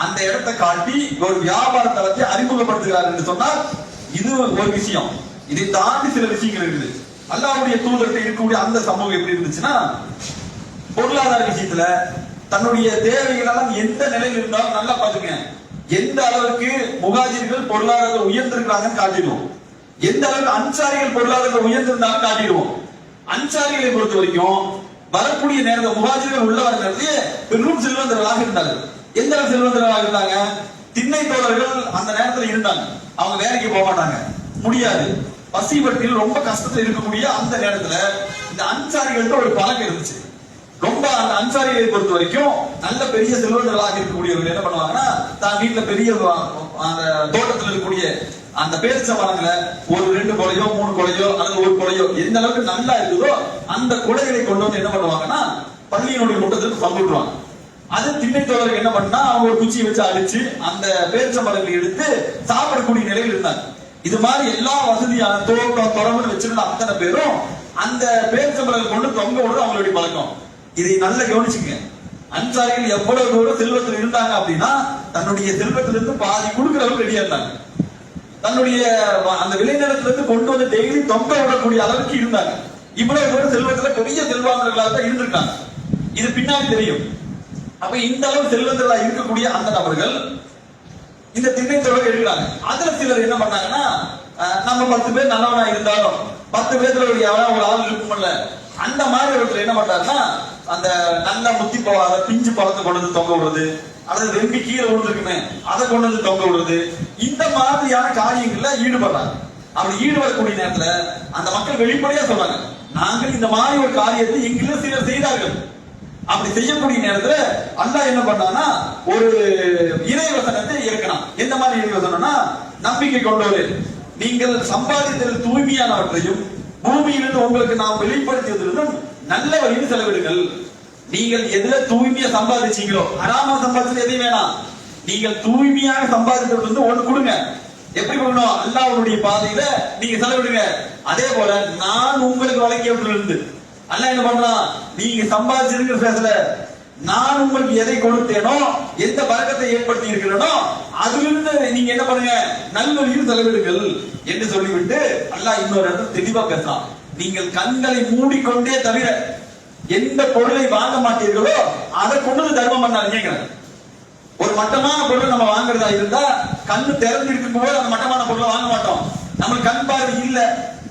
அந்த இடத்தை காட்டி ஒரு வியாபார தளத்தை அறிமுகப்படுத்துகிறார் என்று சொன்னால் இது ஒரு விஷயம். இதை தாண்டி சில விஷயங்கள் இருக்குது. அல்லாஹ்வுடைய தூதர்கிட்ட இருக்கக்கூடிய அந்த சமூகம் எப்படி இருந்துச்சுன்னா, பொருளாதார விஷயத்துல தன்னுடைய தேவைகள் எல்லாம் எந்த நிலையில் இருந்தாலும் நல்லா பாத்துங்க. எந்த அளவுக்கு முஹாஜிர்கள் பொருளாதாரத்தில் உயர்ந்திருக்கிறாங்கன்னு காட்டிடுவோம், எந்த அளவுக்கு அன்சாரிகள் பொருளாதாரத்தில் உயர்ந்திருந்தாலும் காட்டிடுவோம். அன்சாரிகளை பொறுத்த வரைக்கும் வரக்கூடிய நேரத்தில் முஹாஜிர்கள் உள்ள வர நேரத்திலே பெரும் செல்வந்தர்களாக இருந்தார்கள். எந்த செல்வந்தர்களாக இருந்தாங்க? திண்ணை தோழர்கள் அந்த நேரத்தில் இருந்தாங்க. அவங்க வேலைக்கு போக மாட்டாங்க, முடியாது. பசி பட்டியல் ரொம்ப கஷ்டத்தில் இருக்கக்கூடிய அந்த நேரத்துல இந்த அன்சாரிகள்ட்ட ஒரு பழக்கம் இருந்துச்சு. ரொம்ப அந்த அன்சாரிகளை பொறுத்த வரைக்கும் நல்ல பெரிய செல்வந்தர்களாக இருக்கக்கூடியவர்கள் என்ன பண்ணுவாங்கன்னா, தான் வீட்டுல பெரிய அந்த தோட்டத்தில் இருக்கக்கூடிய அந்த பேரிச்ச மரங்களை ஒரு 2 கொலையோ 3 கொலையோ அல்லது 1 கொலையோ எந்த அளவுக்கு நல்லா இருக்குதோ அந்த கொலைகளை கொண்டு வந்து என்ன பண்ணுவாங்கன்னா பள்ளியினுடைய முட்டத்திற்கு பங்குடுவாங்க. அது திண்ணை தோழர்கள் என்ன பண்ணா அவங்க ஒரு குச்சியை வச்சு அடிச்சு அந்த பேரிச்ச மரங்களை எடுத்து சாப்பிடக்கூடிய நிலையில் இருந்தாங்க. இது மாதிரி எல்லா வசதியான தோட்டம் தொடர்பு வச்சிருந்த அத்தனை பேரும் அந்த பேரிச்ச மரங்களை கொண்டு தொங்க விடுறது அவங்களுடைய பழக்கம். இதை நல்ல கவனிச்சுங்க. அன்சாரிகள் எவ்வளவு தூரம் செல்வத்தில் இருந்தாங்க அப்படின்னா தன்னுடைய செல்வத்திலிருந்து பாதி கொடுக்கிறவங்க ரெடியா இருந்தாங்க. தன்னுடைய அந்த விளைநிலத்திலிருந்து கொண்டு வந்து டெய்லி தொங்க விடக்கூடிய அளவுக்கு இருந்தாங்க. இவ்வளவு தூரம் செல்வத்துல பெரிய செல்வாந்தர்களாக தான் இருந்திருக்காங்க. இது பின்னாடி தெரியும். அப்ப இந்த அளவு செல்வந்தர்களா இருக்கக்கூடிய அந்த நபர்கள் இந்த திண்ணை தோழர்கள் இருக்கிறாங்க. அதுல சிலர் என்ன பண்ணாங்கன்னா, நம்ம 10 பேர் நல்லவனா இருந்தாலும் 10 பேர்ல ஒரு ஆள் இருக்கும்ல, அந்த மாதிரி ஒருத்தர் என்ன பண்றாருன்னா அந்த நல்ல முத்தி போவாத பிஞ்சு பழத்தை கொண்டு வந்து தொங்க விடுறது, அல்லது வெம்பி கீழே விழுந்துருக்குமே அதை கொண்டு வந்து தொங்க விடுறது, இந்த மாதிரியான காரியங்கள்ல ஈடுபடுறாங்க. அப்படி ஈடுபடக்கூடிய நேரத்துல அந்த மக்கள் வெளிப்படையா சொல்றாங்க, நாங்கள் இந்த மாதிரி ஒரு காரியத்தை எங்கிலும் சிலர் செய்தார்கள். அப்படி செய்யக்கூடிய நேரத்துல அல்லாஹ் என்ன பண்ணான்னா ஒரு இறைவசனத்தை இறக்கணும். எந்த மாதிரி இறைவசனம்னா, நம்பிக்கை கொண்டவரே, நீங்கள் சம்பாதித்தல் தூய்மையானவற்றையும் பூமியிலிருந்து உங்களுக்கு நாம் வெளிப்படுத்தியதிலிருந்தும் நல்ல வழியில் செலவிடுங்கள். நீங்கள் எதுல தூய்மையா சம்பாதிச்சீங்களோ, ஹராமா சம்பாதிச்சது எதையும் வேணாம், நீங்கள் தூய்மையாக சம்பாதித்தது வந்து ஒண்ணு கொடுங்க. எப்படி கொடுக்கணும்? அல்லாஹ்வுடைய பாதையில நீங்க செலவிடுங்க. அதே போல நான் உங்களுக்கு வழங்கியவற்றிலிருந்து அல்லாஹ் என்ன பண்றான், நீங்க சம்பாதிச்சிருக்கிற பேசல, நான் உங்களுக்கு எதை கொடுத்தேனோ எந்த பரக்கத்தை ஏற்படுத்தி இருக்கிறேனோ அதிலிருந்து நீங்க என்ன பண்ணுங்க, நல்வழியில் செலவிடுங்கள் என்று சொல்லிவிட்டு அல்லாஹ் இன்னொரு இடத்துல தெளிவா பேசலாம். நீங்கள் கண்களை மூடிக்கொண்டே தவிர எந்த பொருளை வாங்க மாட்டீர்களோ அதை கொண்டு தர்மம் பண்ணாதீங்க. ஒரு மட்டமான பொருளை நம்ம வாங்குறதா இருந்தா கண்ணு திறந்து இருக்கும் போது அந்த மட்டமான பொருளை வாங்க மாட்டோம். நம்மளுக்கு கண் பார்வை இல்ல,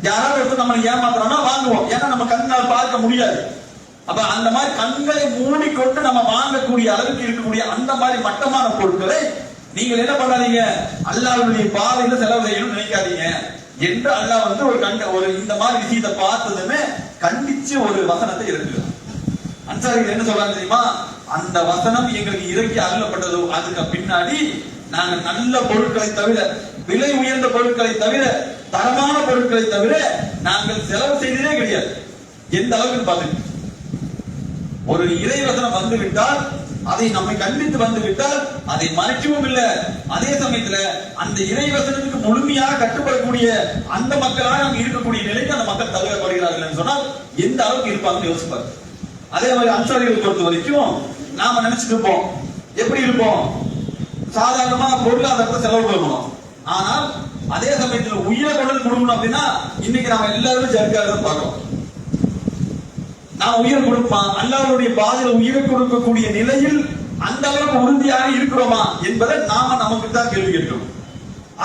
யாராவது ஒருத்தர் நம்மளை ஏமாத்துறோம்னா வாங்குவோம், ஏன்னா நம்ம கண்ணால் பார்க்க முடியாது. அப்ப அந்த மாதிரி கண்களை மூடிக்கொண்டு நம்ம வாங்கக்கூடிய அளவுக்கு இருக்கக்கூடிய அந்த மாதிரி மட்டமான பொருட்களை நீங்கள் என்ன பண்ணாதீங்க, அல்லாஹ்வுடைய பாதையில செலவு செய்யணும்னு நினைக்காதீங்க என்று அல்லாஹ் வந்து ஒரு இந்த மாதிரி விஷயத்தை பார்த்ததுமே கண்டிச்சு ஒரு வசனத்தை இறக்குகிறார். அன்சாரிகள் என்ன சொல்றாங்க தெரியுமா, அந்த வசனம் எங்களுக்கு இறக்கி அருளப்பட்டதோ அதுக்கு பின்னாடி நாங்க நல்ல பொருட்களை தவிர, விலை உயர்ந்த பொருட்களை தவிர, தரமான பொருட்களை தவிர நாங்கள் செலவு செய்ததே கிடையாது. எந்த அளவுக்கு பாத்துங்க, ஒரு இறைவசனம் வந்து விட்டால் அதை நம்மை கண்டித்து வந்து விட்டால் அதை மறைக்கவும் இல்லை, அதே சமயத்துல அந்த இறைவசனத்துக்கு முழுமையாக கட்டுப்படக்கூடிய அந்த மக்களாக அங்க இருக்கக்கூடிய நிலைக்கு அந்த மக்கள் தகுதிப்படுகிறார்கள் சொன்னால் எந்த அளவுக்கு இருப்பாங்கன்னு யோசிப்பார். அதே மாதிரி அன்சாரிகளை பொறுத்த வரைக்கும் நாம நினைச்சிட்டு இருப்போம், எப்படி இருப்போம், சாதாரணமா பொருளாதாரத்தை செலவு பண்ணணும். ஆனால் அதே சமயத்துல உயிரை கொண்டு கொடுக்கணும் அப்படின்னா இன்னைக்கு நாம எல்லாருமே ஜர்க்காக பார்க்கிறோம். நான் உயிர் கொடுப்பான் அல்லாஹ்வுடைய பாதையில உயிரை கொடுக்கக்கூடிய நிலையில் அந்த அளவுக்கு உறுதியாக இருக்கிறோமா என்பதை நாம நமக்கு தான் கேள்வி கேட்கிறோம்.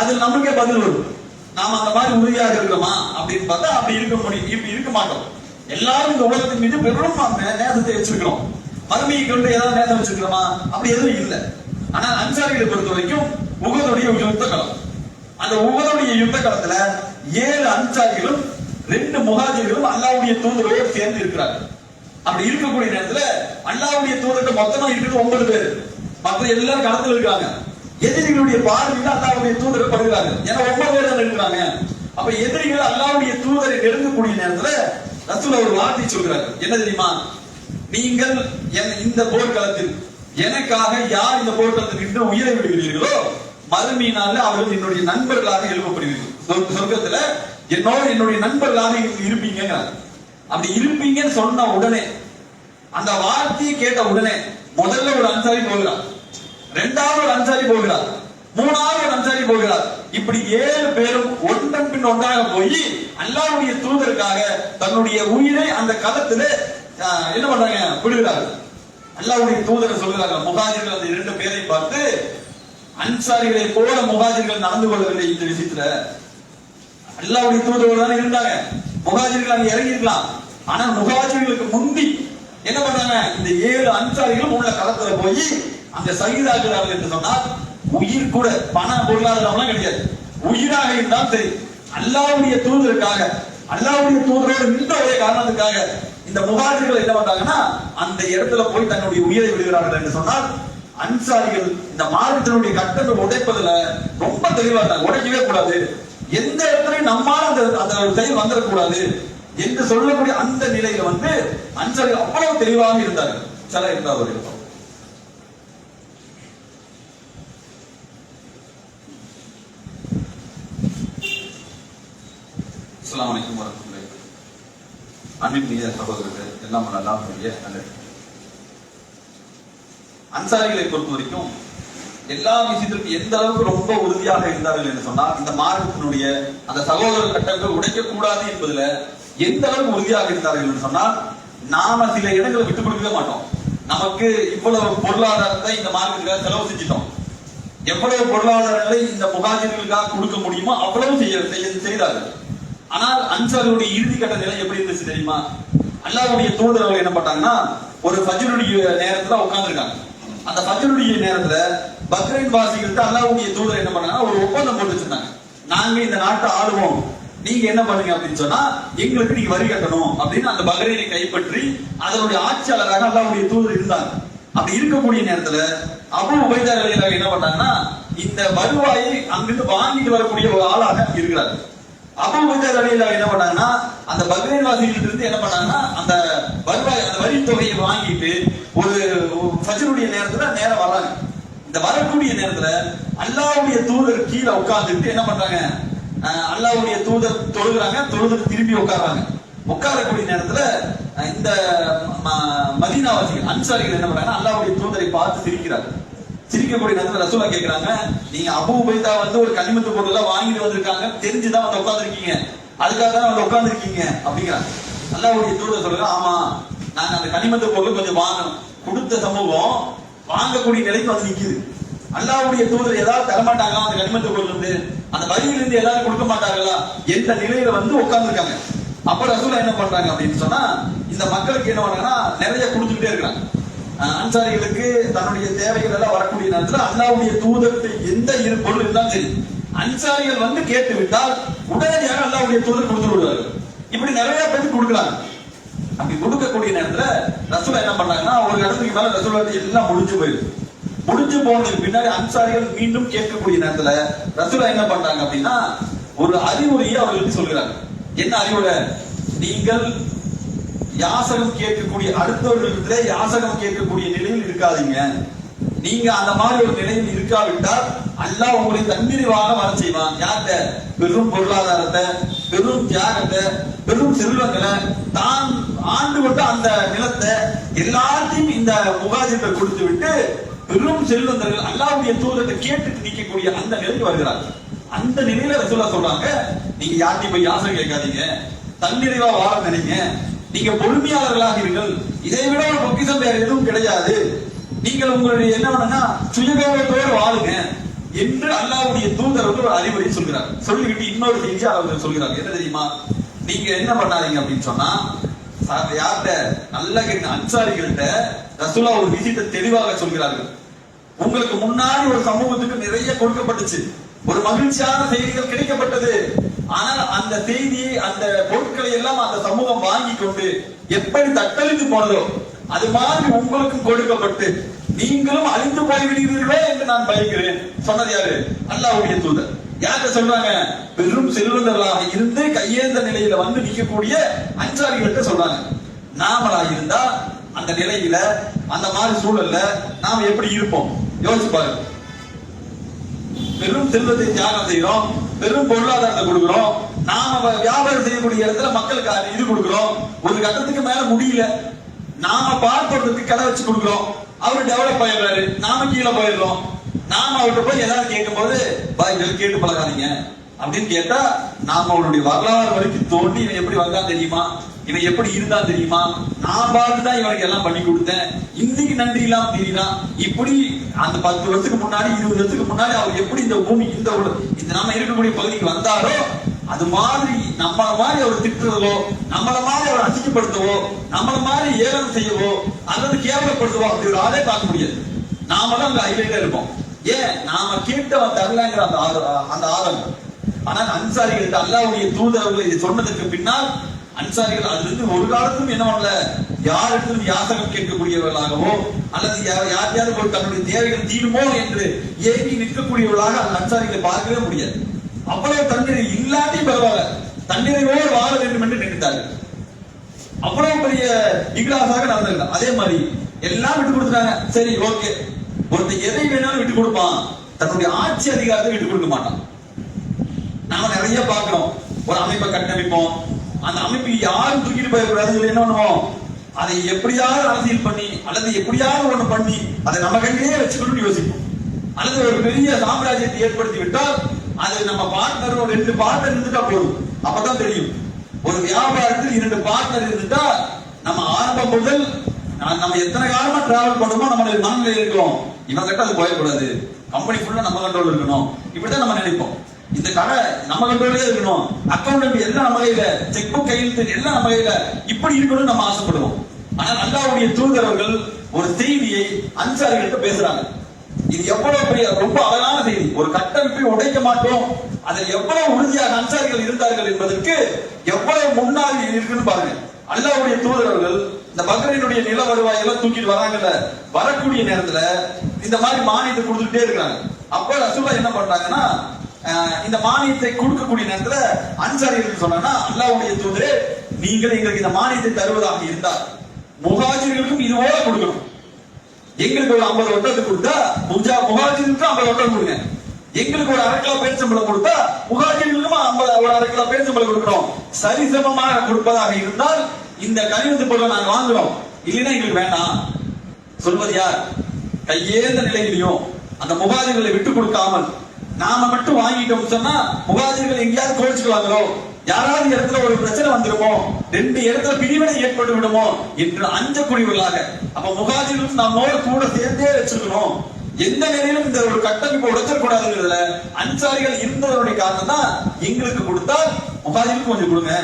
அதில் நமக்கே பதில் வரும், நாம அந்த மாதிரி உறுதியாக இருக்கிறோமா அப்படின்னு பார்த்தா அப்படி இருக்க முடியும், இப்படி இருக்க மாட்டோம். எல்லாரும் இந்த உலகத்தின் மீது பெரும் நேசத்தை வச்சிருக்கிறோம். மறுமையை கொண்டு ஏதாவது நேசம் வச்சிருக்கிறோமா? அப்படி எதுவும் இல்லை. ஆனால் அன்சாரிகளை பொறுத்த வரைக்கும் உகதுடைய யுத்த களம், அந்த உகதுடைய யுத்த களத்துல 7 அன்சாரிகளும் 2 முஹாஜிர்களும் அல்லாஹ்வுடைய தூதரோடு சேர்ந்து இருக்கிறார்கள். அப்படி இருக்கக்கூடிய நேரத்துல அல்லாஹ்வுடைய தூதருக்கு மொத்தமா இருக்கிறது 9 பேர், மற்ற எல்லாரும் களத்துல இருக்காங்க. எதிரிகளுடைய பார்வையில் அல்லாஹ்வுடைய தூதர் படுகிறாங்க, ஏன்னா 9 பேர் தான் இருக்கிறாங்க. அப்ப எதிரிகள் அல்லாஹ்வுடைய தூதரை நெருங்கக்கூடிய நேரத்துல ரசூல் ஒரு வார்த்தை சொல்கிறார், என்ன தெரியுமா, நீங்கள் இந்த போர்க்களத்தில் எனக்காக யார் இந்த போர்க்களத்தில் நின்று உயிரை விடுகிறீர்களோ மறுமையினால அவர்கள் என்னுடைய நண்பர்களாக எழுப்பப்படுவீர்கள், சொர்க்கத்துல என்னோட என்னுடைய நண்பர்களாக இருப்பீங்க. அப்படி இருப்பீங்கன்னு சொன்ன உடனே, அந்த வார்த்தையை கேட்ட உடனே முதல்ல ஒரு அன்சாரி போகிறார், 2வது ஒரு அன்சாரி போகிறார், 3வது ஒரு அன்சாரி போகிறார். இப்படி 7 பேரும் ஒன்றன் பின் ஒன்றாக போய் அல்லாஹ்வுடைய தூதருக்காக தன்னுடைய உயிரை அந்த களத்துல என்ன பண்றாங்க, விடுகிறார்கள். அல்லாஹ்வுடைய தூதர் சொல்கிறாங்க, முஹாஜிர்கள் அந்த 2 பேரை பார்த்து, அன்சாரிகளை போல முஹாஜிர்கள் நடந்து கொள்ளவில்லை இந்த விஷயத்துல. அல்லாஹ்வுடைய தூதரோடு தானே இருந்தாங்க, முஹாஜிர்கள் அங்க இறங்கி இருக்கலாம். ஆனா முஹாஜிர்களுக்கு முந்தி என்ன பண்றாங்க, இந்த 7 அன்சாரிகளும் உள்ள களத்துல போய் அங்க சகிதாக்குறார்கள் என்று சொன்னால் உயிர் கூட பண பொருளாதாரம் கிடையாது, உயிராக இருந்தால் சரி அல்லாஹ்வுடைய தூதருக்காக, அல்லாஹ்வுடைய தூதரோடு நின்ற ஒரே காரணத்துக்காக இந்த முஹாஜிர்கள் என்ன பண்றாங்கன்னா அந்த இடத்துல போய் தன்னுடைய உயிரை விடுகிறார்கள் என்று சொன்னால், அன்சாரிகள் இந்த மார்க்கத்தினுடைய கட்டத்தை உடைப்பதுல ரொம்ப தெளிவா இருந்தாங்க. உடைக்கவே கூடாது, எந்த இடத்துலயும் நம்மால அந்த செயல் வந்துடக்கூடாது என்று சொல்லக்கூடிய அந்த நிலையில வந்து அன்சாரிகள் அவ்வளவு தெளிவாக இருந்தார்கள். சில இருந்தார்கள். அஸ்ஸலாமு அலைக்கும் வரஹ்மத்துல்லாஹி. அன்பிற்குரிய சகோதரர்களே, எல்லாம் அல்லாஹ்வுடைய நல்லது. அன்சாரிகளை பொறுத்த வரைக்கும் எல்லா விஷயத்திற்கும் எந்த அளவுக்கு ரொம்ப உறுதியாக இருந்தார்கள் என்று சொன்னால், இந்த மார்க்கத்தினுடைய அந்த சகோதர கட்டங்கள் உடைக்க கூடாது என்பதுல எந்த அளவுக்கு உறுதியாக இருந்தார்கள் என்று சொன்னால், நாம சில இடங்களை விட்டுக் கொடுக்கவே மாட்டோம். நமக்கு இவ்வளவு பொருளாதாரத்தை இந்த மார்க்கத்துக்காக செலவு செஞ்சிட்டோம், எவ்வளவு பொருளாதாரங்களை இந்த முஹாஜிர்களுக்காக கொடுக்க முடியுமோ அவ்வளவு செய்தார்கள். ஆனால் அன்சாரியுடைய இறுதி கட்ட நிலை எப்படி இருந்துச்சு தெரியுமா? அல்லாஹ்வுடைய தூதர்கள் என்ன பண்ணாங்கன்னா, ஒரு ஃபஜ்ருடைய நேரத்துல உட்கார்ந்துருக்காங்க. அந்த ஃபஜ்ருடைய நேரத்துல பக்ரைன் வாசிகள்கிட்ட அல்லாஹ்வுடைய தூதர் என்ன பண்ணாங்கன்னா ஒரு ஒப்பந்தம் போட்டு வச்சிருந்தாங்க. நாங்க இந்த நாட்டை ஆளுவோம், நீங்க என்ன பண்ணுங்க அப்படின்னு சொன்னா எங்களுக்கு நீங்க வரி கட்டணும் அப்படின்னு அந்த பக்ரைனை கைப்பற்றி அதனுடைய ஆட்சியாளராக அல்லாஹ்வுடைய தூதர் இருந்தாங்க. அப்படி இருக்கக்கூடிய நேரத்துல அபூ உபைதா ரலியல்லாஹு என்ன பண்ணாங்கன்னா இந்த வருவாயை அங்கிருந்து வாங்கிட்டு வரக்கூடிய ஒரு ஆளாக இருக்கிறார். அபூ உபைதா ரலியல்லாஹு என்ன பண்ணாங்கன்னா அந்த பக்ரைன் வாசிகளிட்ட இருந்து என்ன பண்ணாங்கன்னா அந்த வருவாய் அந்த வரி தொகையை வாங்கிட்டு ஒரு ஃபஜ்ருடைய நேரத்துல நேரம் வராங்க. இந்த வரக்கூடிய நேரத்துல அல்லாஹ்வுடைய தூதர் கீழே உட்கார்ந்துட்டு என்ன பண்றாங்க, அல்லாஹ்வுடைய தூதர் தொழுகிறாங்க, தொழுதுட்டு திரும்பி உட்கார்றாங்க. உட்காரக்கூடிய நேரத்துல இந்த மதீனாவாசிகள் அன்சாரிகள் என்ன பண்றாங்க, அல்லாஹ்வுடைய தூதரை பார்த்து சிரிக்கிறாங்க. சிரிக்கக்கூடிய நேரத்துல ரசூலா கேக்குறாங்க, நீங்க அபூ உபைதா வந்து ஒரு கனிமத்து பொருள் வாங்கிட்டு வந்திருக்காங்க, தெரிஞ்சுதான் வந்து உட்கார்ந்துருக்கீங்க, அதுக்காக தான் வந்து உட்கார்ந்துருக்கீங்க அப்படிங்கிறாங்க. அல்லாஹ்வுடைய தூதர் சொல்றாங்க, ஆமா நாங்க அந்த கனிமத்து பொருள் கொஞ்சம் வாங்கணும், கொடுத்த சமூகம் வாங்கக்கூடிய நிலைக்கு வந்து நிக்குது. அல்லாஹ்வுடைய தூதர் ஏதாவது தரமாட்டாங்களா, அந்த கனிமத்து பொருள் இருந்து அந்த வரியிலிருந்து ஏதாவது கொடுக்க மாட்டாங்களா என்ற நிலையில வந்து உட்கார்ந்துருக்காங்க. அப்ப ரசூலா என்ன பண்றாங்க அப்படின்னு சொன்னா, இந்த மக்களுக்கு என்ன பண்ணாங்கன்னா நிறைய கொடுத்துக்கிட்டே இருக்காங்க. அன்சாரிகளுக்கு தன்னுடைய தேவைகள் எல்லாம் வரக்கூடிய நேரத்தில் அல்லாஹ்வுடைய தூதருக்கு எந்த இரு பொருள் இருந்தாலும் சரி அன்சாரிகள் வந்து கேட்டு விட்டால் உடனடியாக அல்லாஹ்வுடைய தூதர் கொடுத்து விடுவார்கள். இப்படி நிறைய பேருக்கு கொடுக்குறாங்க. அப்படி கொடுக்கக்கூடிய நேரத்துல ரசூலா என்ன பண்றாங்கன்னா ஒரு இடத்துக்கு மேல ரசூலா எல்லாம் முடிஞ்சு போயிடுது. முடிஞ்சு போனதுக்கு பின்னாடி அன்சாரிகள் மீண்டும் கேட்கக்கூடிய நேரத்துல ரசூலா என்ன பண்றாங்க அப்படின்னா ஒரு அறிவுரையை அவர்களுக்கு சொல்கிறாங்க. என்ன அறிவுரை? நீங்கள் யாசகம் கேட்கக்கூடிய அடுத்தவர்களிடத்திலே யாசகம் கேட்கக்கூடிய நிலையில் இருக்காதீங்க. நீங்க அந்த மாதிரி ஒரு நிலையில் இருக்காவிட்டால் அல்லாஹ் உங்களை தன்னிறைவாக வர செய்வான். யார்கிட்ட? பெரும் பொருளாதாரத்தை, பெரும் தியாகத்தை, பெரும் செல்வங்களை, தான் ஆண்டு கொண்ட அந்த நிலத்தை எல்லாத்தையும் இந்த முஹாஜிர்கள் கொடுத்து விட்டு பெரும் செல்வந்தர்கள் அல்லாஹ்வுடைய தூதரை கேட்டு நிற்கக்கூடிய அந்த நிலைக்கு வருகிறார்கள். அந்த நிலையில ரசூலுல்லாஹ் சொல்றாங்க, நீங்க யார்கிட்டயும் போய் யாசகம் கேட்காதீங்க, தன்னிறைவா வாழ நினைங்க, நீங்க பொறுமையாளர்களாக இருங்கள், இதை விட ஒரு பொக்கிஷம் வேற எதுவும் கிடையாது, நீங்கள் உங்களுடைய என்ன பண்ணா சுயகௌரவத்தோடு வாழுங்க என்று அல்லாஹ்வுடைய தூதர் வந்து ஒரு அறிவுரை சொல்கிறார். சொல்லிவிட்டு இன்னொரு செய்தி அவர் சொல்கிறார். என்ன தெரியுமா? நீங்க என்ன பண்ணாதீங்க அப்படின்னு சொன்னா, யார்கிட்ட? நல்ல அன்சாரிகள்கிட்ட ரசூலா ஒரு விஷயத்தை தெளிவாக சொல்கிறார்கள். உங்களுக்கு முன்னாடி ஒரு சமூகத்துக்கு நிறைய கொடுக்கப்பட்டுச்சு, ஒரு மகிழ்ச்சியான செய்திகள் கிடைக்கப்பட்டது. ஆனால் அந்த செய்தியை அந்த பொருட்களை எல்லாம் அந்த சமூகம் வாங்கி கொண்டு எப்படி தத்தளித்து போனதோ அது மாதிரி உங்களுக்கும் கொடுக்கப்பட்டு நீங்களும் அழிந்து போய்விடுவீர்களோ என்று நான் பயக்கிறேன். சொன்னது யாரு? அல்லாஹ்வுடைய தூதர். யார்கிட்ட சொல்றாங்க? பெரும் செல்வந்தர்களாக இருந்து கையேந்த நிலையில வந்து நிற்கக்கூடிய அன்சாரிகள்கிட்ட சொல்றாங்க. நாமளா இருந்தா அந்த நிலையில அந்த மாதிரி சூழல்ல நாம எப்படி இருப்போம் யோசிச்சு பாருங்க. பெரும் செல்வத்தை தியாகம் செய்யறோம், பெரும் பொருளாதாரத்தை கொடுக்கிறோம், நாம வியாபாரம் செய்யக்கூடிய இடத்துல மக்களுக்கு இது கொடுக்கிறோம், ஒரு கட்டத்துக்கு மேல முடியல, நாம பார்ப்பதற்கு கடை வச்சு கொடுக்கிறோம், அவரு டெவலப் ஆயிடுறாரு, நாம கீழே போயிடுறோம். நாம அவர்கிட்ட போய் ஏதாவது கேட்கும் போது கேட்டு பழகாதீங்க அப்படின்னு கேட்டா நாம அவருடைய வரலாறு வரைக்கும் தோண்டி இவன் எப்படி வந்தான் தெரியுமா, இவன் எப்படி இருந்தான் தெரியுமா, நான் பார்த்துதான் இவனுக்கு எல்லாம் பண்ணி கொடுத்தேன், இன்னைக்கு நன்றி இல்லாம தெரியுதான். இப்படி அந்த 10 வருஷத்துக்கு முன்னாடி 20 வருஷத்துக்கு முன்னாடி அவர் எப்படி இந்த பூமி இந்த நாம இருக்கக்கூடிய பகுதிக்கு வந்தாரோ அது மாதிரி நம்மள மாதிரி அவர் திட்டுறதோ, நம்மள மாதிரி அவர் அசிங்கப்படுத்தவோ, நம்மள மாதிரி ஏளனம் செய்யவோ அல்லது கேவலப்படுத்தவோ அப்படி ஒரு ஆளே பார்க்க முடியாது. நாம தான் அங்க ஹைலைட்டா இருப்போம். ஏன்? நாம கேட்டவன் தரலங்கிற அந்த ஆதங்கம். ஆனால் அன்சாரிகளுக்கு அல்லாஹ்வுடைய தூதர்கள் இதை சொன்னதற்கு பின்னால் அன்சாரிகள் அதுல இருந்து ஒரு காலத்தும் என்ன பண்ணல, யாரிடத்திலும் யாசகம் கேட்கக்கூடியவர்களாகவோ அல்லது யாரையாவது ஒரு தன்னுடைய தேவைகள் தீருமோ என்று ஏங்கி நிற்கக்கூடியவர்களாக அந்த அன்சாரிகளை பார்க்கவே முடியாது. அவ்வளவு தண்ணீரை இல்லாட்டி பரவாயில்ல, தண்ணீரையோடு வாழ வேண்டும் என்று நினைத்தார்கள். அவ்வளவு பெரிய இக்லாசாக நடந்தார்கள். அதே மாதிரி எல்லாம் விட்டு கொடுத்துட்டாங்க. சரி, ஓகே. ஒருத்தர் எதை வேணாலும் விட்டு கொடுப்பான், தன்னுடைய ஆட்சி அதிகாரத்தை விட்டு கொடுக்க மாட்டான். நாம நிறைய பார்க்கிறோம். ஒரு அமைப்பை கட்டமைப்போம், அந்த அமைப்பு யாரும் தூக்கிட்டு போயிடக்கூடாதுன்னு சொல்லி என்ன பண்ணுவோம், அதை எப்படியாவது அரசியல் பண்ணி அல்லது எப்படியாவது ஒண்ணு பண்ணி அதை நம்ம கையிலேயே வச்சுக்கணும்னு யோசிப்போம். அல்லது ஒரு பெரிய சாம்ராஜ்யத்தை ஏற்படுத்தி விட்டால் அது நம்ம பார்ட்னர், ஒரு 2 பார்ட்னர் இருந்துட்டா போதும். அப்பதான் தெரியும். ஒரு வியாபாரத்தில் 2 பார்ட்னர் இருந்துட்டா நம்ம ஆரம்பம் முதல் நம்ம எத்தனை காலமா டிராவல் பண்ணுமோ நம்மளுடைய மனநிலை இருக்கும், இவன் கிட்ட அது போயிடக்கூடாது, கம்பெனி ஃபுல்லா நம்ம கண்ட்ரோல் இருக்கணும், இப்படிதான் நம்ம நினைப்போம். இந்த கடை நம்ம கண்ட்ரோலே இருக்கணும், அக்கௌண்ட் எல்லாம் நம்ம கையில, செக் புக் கையெழுத்து எல்லாம் நம்ம கையில, இப்படி இருக்கணும்னு நம்ம ஆசைப்படுவோம். ஆனால் அல்லாஹ்வுடைய தூதரவர்கள் ஒரு செய்தியை அன்சாரிகிட்ட பேசுறாங்க. இது எவ்வளவு பெரிய ரொம்ப அழகான செய்தி. ஒரு கட்டமைப்பை உடைக்க மாட்டோம், அதில் எவ்வளவு உறுதியாக அன்சாரிகள் இருந்தார்கள் என்பதற்கு எவ்வளவு முன்னாடி இருக்குன்னு பாருங்க. அல்லாஹ்வுடைய தூதரவர்கள் இந்த பக்ரீனுடைய நில வருவாய் எல்லாம் தூக்கிட்டு வராங்கல்ல, வரக்கூடிய நேரத்துல இந்த மாதிரி மானியத்தை கொடுத்துட்டே இருக்காங்க. அப்ப ரசூலுல்லாஹ் என்ன பண்றாங்கன்னா, இந்த மானியத்தை கொடுக்கக்கூடிய நேரத்துல அன்சாரிகள் சொன்னா, அல்லாஹ்வுடைய தூதரே, நீங்கள் எங்களுக்கு இந்த மானியத்தை தருவதாக இருந்தால் முஹாஜிர்களுக்கும் இதுவோட கொடுக்கணும். எங்களுக்கு ஒரு 50 ஒட்டத்தை கொடுத்தா முஹாஜிர்களுக்கு 50 ஒட்டம் கொடுங்க. எங்களுக்கு ஒரு 1/2 கிலோ பேரிச்சம்பழம் கொடுத்தா முஹாஜிர்களுக்கும் 1/2 கிலோ பேரிச்சம்பழம் கொடுக்கணும். சரிசமமாக கொடுப்பதாக இருந்தால் இந்த கனிமத்து பொருளை நாங்க வாங்குறோம், இல்லைன்னா எங்களுக்கு வேண்டாம். சொல்வது யார்? கையேந்த நிலையிலையும் அந்த முஹாஜிர்களை விட்டு கொடுக்காமல் நாம மட்டும் வாங்கிட்டோம் சொன்னா முஹாஜிர்கள் எங்கேயாவது கோவிச்சுக்குவாங்களோ, யாராவது இடத்துல ஒரு பிரச்சனை வந்துருமோ, 2 இடத்துல பிரிவினை ஏற்பட்டு விடுமோ என்று அஞ்சக்கூடியவர்களாக அப்ப முஹாஜிர்களும் நம்மோடு கூட சேர்ந்தே வச்சிருக்கணும். எந்த நிலையிலும் இந்த ஒரு கட்டமைப்பு உடைச்சிடக்கூடாதுங்கிறதுல அன்சாரிகள் இருந்ததனுடைய காரணம் தான் எங்களுக்கு கொடுத்தால் முஹாஜிருக்கு கொஞ்சம் கொடுங்க,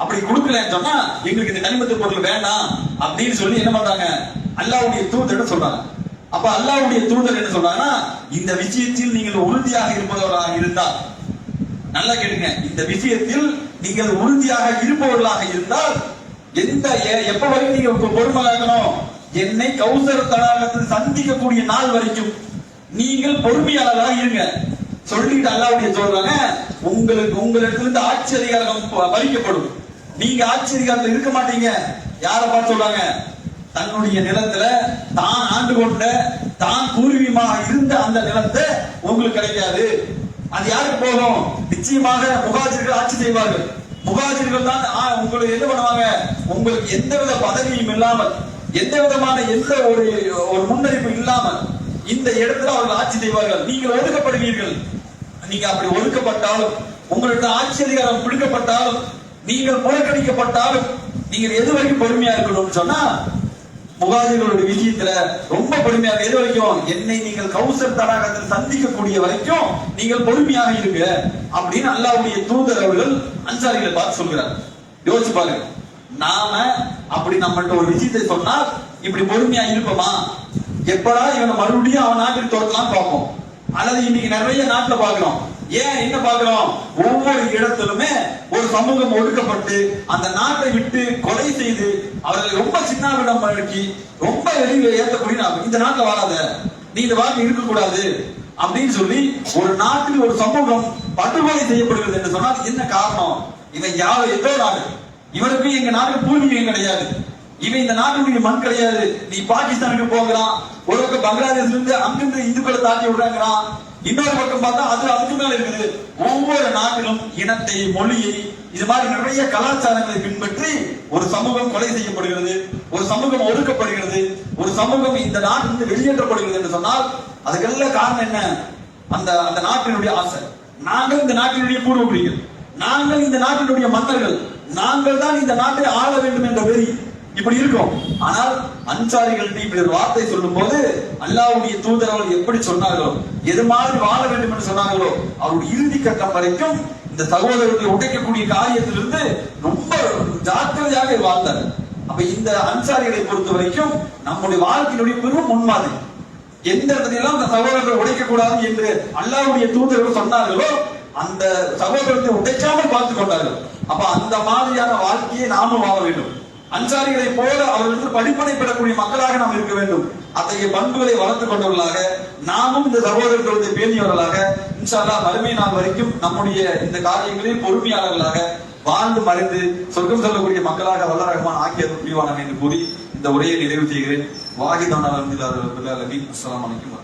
அப்படி கொடுக்கலன்னு சொன்னா எங்களுக்கு இந்த கனிமத்து பொருள் வேண்டாம் அப்படின்னு சொல்லி என்ன பண்றாங்க, அல்லாஹ்வுடைய தூதர் சொல்றாங்க. அப்ப அல்லாஹ்வுடைய தூதர் என்ன சொல்றாங்கன்னா, இந்த விஷயத்தில் நீங்கள் உறுதியாக இருப்பவர்களாக இருந்தால், நல்லா கேளுங்க, இந்த விஷயத்தில் நீங்கள் உறுதியாக இருப்பவர்களாக இருந்தால் எப்ப வரைக்கும் நீங்க பொறுமையாகணும், என்னை கௌசர் தடாகத்தில் சந்திக்கக்கூடிய நாள் வரைக்கும் நீங்கள் பொறுமையாளராக இருங்க சொல்லிட்டு அல்லாஹ்வுடைய சொல்றாங்க. உங்களிடத்திலிருந்து ஆட்சி அதிகாரம் பறிக்கப்படும், நீங்க ஆட்சி அதிகாரத்தில் இருக்க மாட்டீங்க. யாரை பார்த்து சொல்றாங்க? தன்னுடைய நிலத்துல தான் ஆண்டு கொண்ட தான் பூர்வீகமாக இருந்த அந்த நிலத்தை உங்களுக்கு கிடைக்காது. அது யாருக்கு போகும்? நிச்சயமாக முஹாஜிர்கள் ஆட்சி செய்வார்கள். முஹாஜிர்கள் தான் உங்களுக்கு என்ன பண்ணுவாங்க, உங்களுக்கு எந்தவித பதவியும் இல்லாமல், எந்த விதமான எந்த ஒரு முன்னறிப்பு இல்லாமல் இந்த இடத்துல அவர்கள் ஆட்சி செய்வார்கள். நீங்கள் ஒதுக்கப்படுவீர்கள். நீங்க அப்படி ஒதுக்கப்பட்டாலும், உங்களுடைய ஆட்சி அதிகாரம் பிடிக்கப்பட்டாலும், நீங்கள் புறக்கணிக்கப்பட்டாலும் நீங்கள் எது வரைக்கும் பொறுமையா இருக்கணும்னு சொன்னா, முஹாஜிர்களுடைய விஷயத்துல ரொம்ப பொறுமையாக எது வரைக்கும், என்னை நீங்கள் கௌசர் தடாகத்தில் சந்திக்கக்கூடிய வரைக்கும் நீங்கள் பொறுமையாக இருங்க அப்படின்னு அல்லாஹ்வுடைய தூதர் அவர்கள் அன்சாரிகளை பார்த்து சொல்கிறார். யோசிச்சு பாருங்க, நாம அப்படி நம்மள்ட்ட ஒரு விஷயத்தை சொன்னால் இப்படி பொறுமையா இருப்போமா? எப்படா இவனை மறுபடியும் அவன் நாட்டுக்கு துரத்தலாம் பார்ப்போம். அல்லது இன்னைக்கு நிறைய நாட்டுல பாக்குறோம். ஏன் என்ன பாக்குறோம்? ஒவ்வொரு இடத்திலுமே ஒரு சமூகம் ஒடுக்கப்பட்டு அந்த நாட்டை விட்டு கொலை செய்து அவர்களை ரொம்ப சின்னாவிடம் பழக்கி ரொம்ப வெளியில ஏற்றக்கூடிய, இந்த நாட்டுல வாழாத, நீ இந்த வாழ்க்கை இருக்கக்கூடாது அப்படின்னு சொல்லி ஒரு நாட்டில் ஒரு சமூகம் படுகொலை செய்யப்படுகிறது என்று சொன்னால் என்ன காரணம்? இவன் யாரும் ஏதோ நாடு, இவனுக்கு எங்க நாட்டுக்கு பூர்வீகம் கிடையாது, இவன் இந்த நாட்டுடைய மண் கிடையாது. நீ பாகிஸ்தானுக்கு போகிறான், ஒரு பக்கம் பங்களாதேஷ்ல இருந்து அங்கிருந்து இந்துக்களை தாக்கி விடுறாங்கிறான், இன்னொரு பக்கம் பார்த்தா அதுக்கு மேல இருக்குது. ஒவ்வொரு நாட்டிலும் இனத்தை, மொழியை, இது மாதிரி நிறைய கலாச்சாரங்களை பின்பற்றி ஒரு சமூகம் கொலை செய்யப்படுகிறது, ஒரு சமூகம் ஒடுக்கப்படுகிறது, ஒரு சமூகம் இந்த நாட்டிலிருந்து வெளியேற்றப்படுகிறது என்று சொன்னால் அதுக்கெல்லாம் காரணம் என்ன? அந்த நாட்டினுடைய ஆசை. நாங்கள் இந்த நாட்டினுடைய பூர்வகுடிகள், நாங்கள் இந்த நாட்டினுடைய மன்னர்கள், நாங்கள் தான் இந்த நாட்டை ஆள வேண்டும் என்ற வெறி இப்படி இருக்கும். ஆனால் அன்சாரிகள் இப்படி ஒரு வார்த்தை சொல்லும் போது அல்லாஹ்வுடைய தூதர் அவர்கள் எப்படி சொன்னார்களோ, எது மாதிரி வாழ வேண்டும் என்று சொன்னார்களோ, அவருடைய இறுதி கட்டம் வரைக்கும் இந்த சகோதரர்களை உடைக்கக்கூடிய காரியத்திலிருந்து ரொம்ப ஜாக்கிரதையாக வாழ்ந்தார். அப்ப இந்த அன்சாரிகளை பொறுத்த வரைக்கும் நம்முடைய வாழ்க்கையினுடைய பெரும் முன்மாதிரி. எந்த இடத்திலெல்லாம் அந்த சகோதரத்தை உடைக்க கூடாது என்று அல்லாஹ்வுடைய தூதர்கள் சொன்னார்களோ அந்த சகோதரத்தை உடைக்காமல் பார்த்துக் கொண்டார்கள். அப்ப அந்த மாதிரியான வாழ்க்கையை நாமும் வாழ வேண்டும். அன்சாரிகளை போல அவர்களுக்கு படிப்பனை பெறக்கூடிய மக்களாக நாம் இருக்க வேண்டும். அத்தகைய பண்புகளை வளர்த்துக் கொண்டவர்களாக நாமும் இந்த சகோதரத்தை பேணியவர்களாக இன்ஷா அல்லாஹ் மறுமை நாள் வரைக்கும் நம்முடைய இந்த காரியங்களில் பொறுமையாளர்களாக வாழ்ந்து மறைந்து சொர்க்கம் செல்லக்கூடிய மக்களாக வல்ல ரஹ்மான் ஆக்கியது புரிவானாக என்று கூறி இந்த உரையை நிறைவு செய்கிறேன். வாஹிதான அஸ்ஸலாமு அலைக்கும்.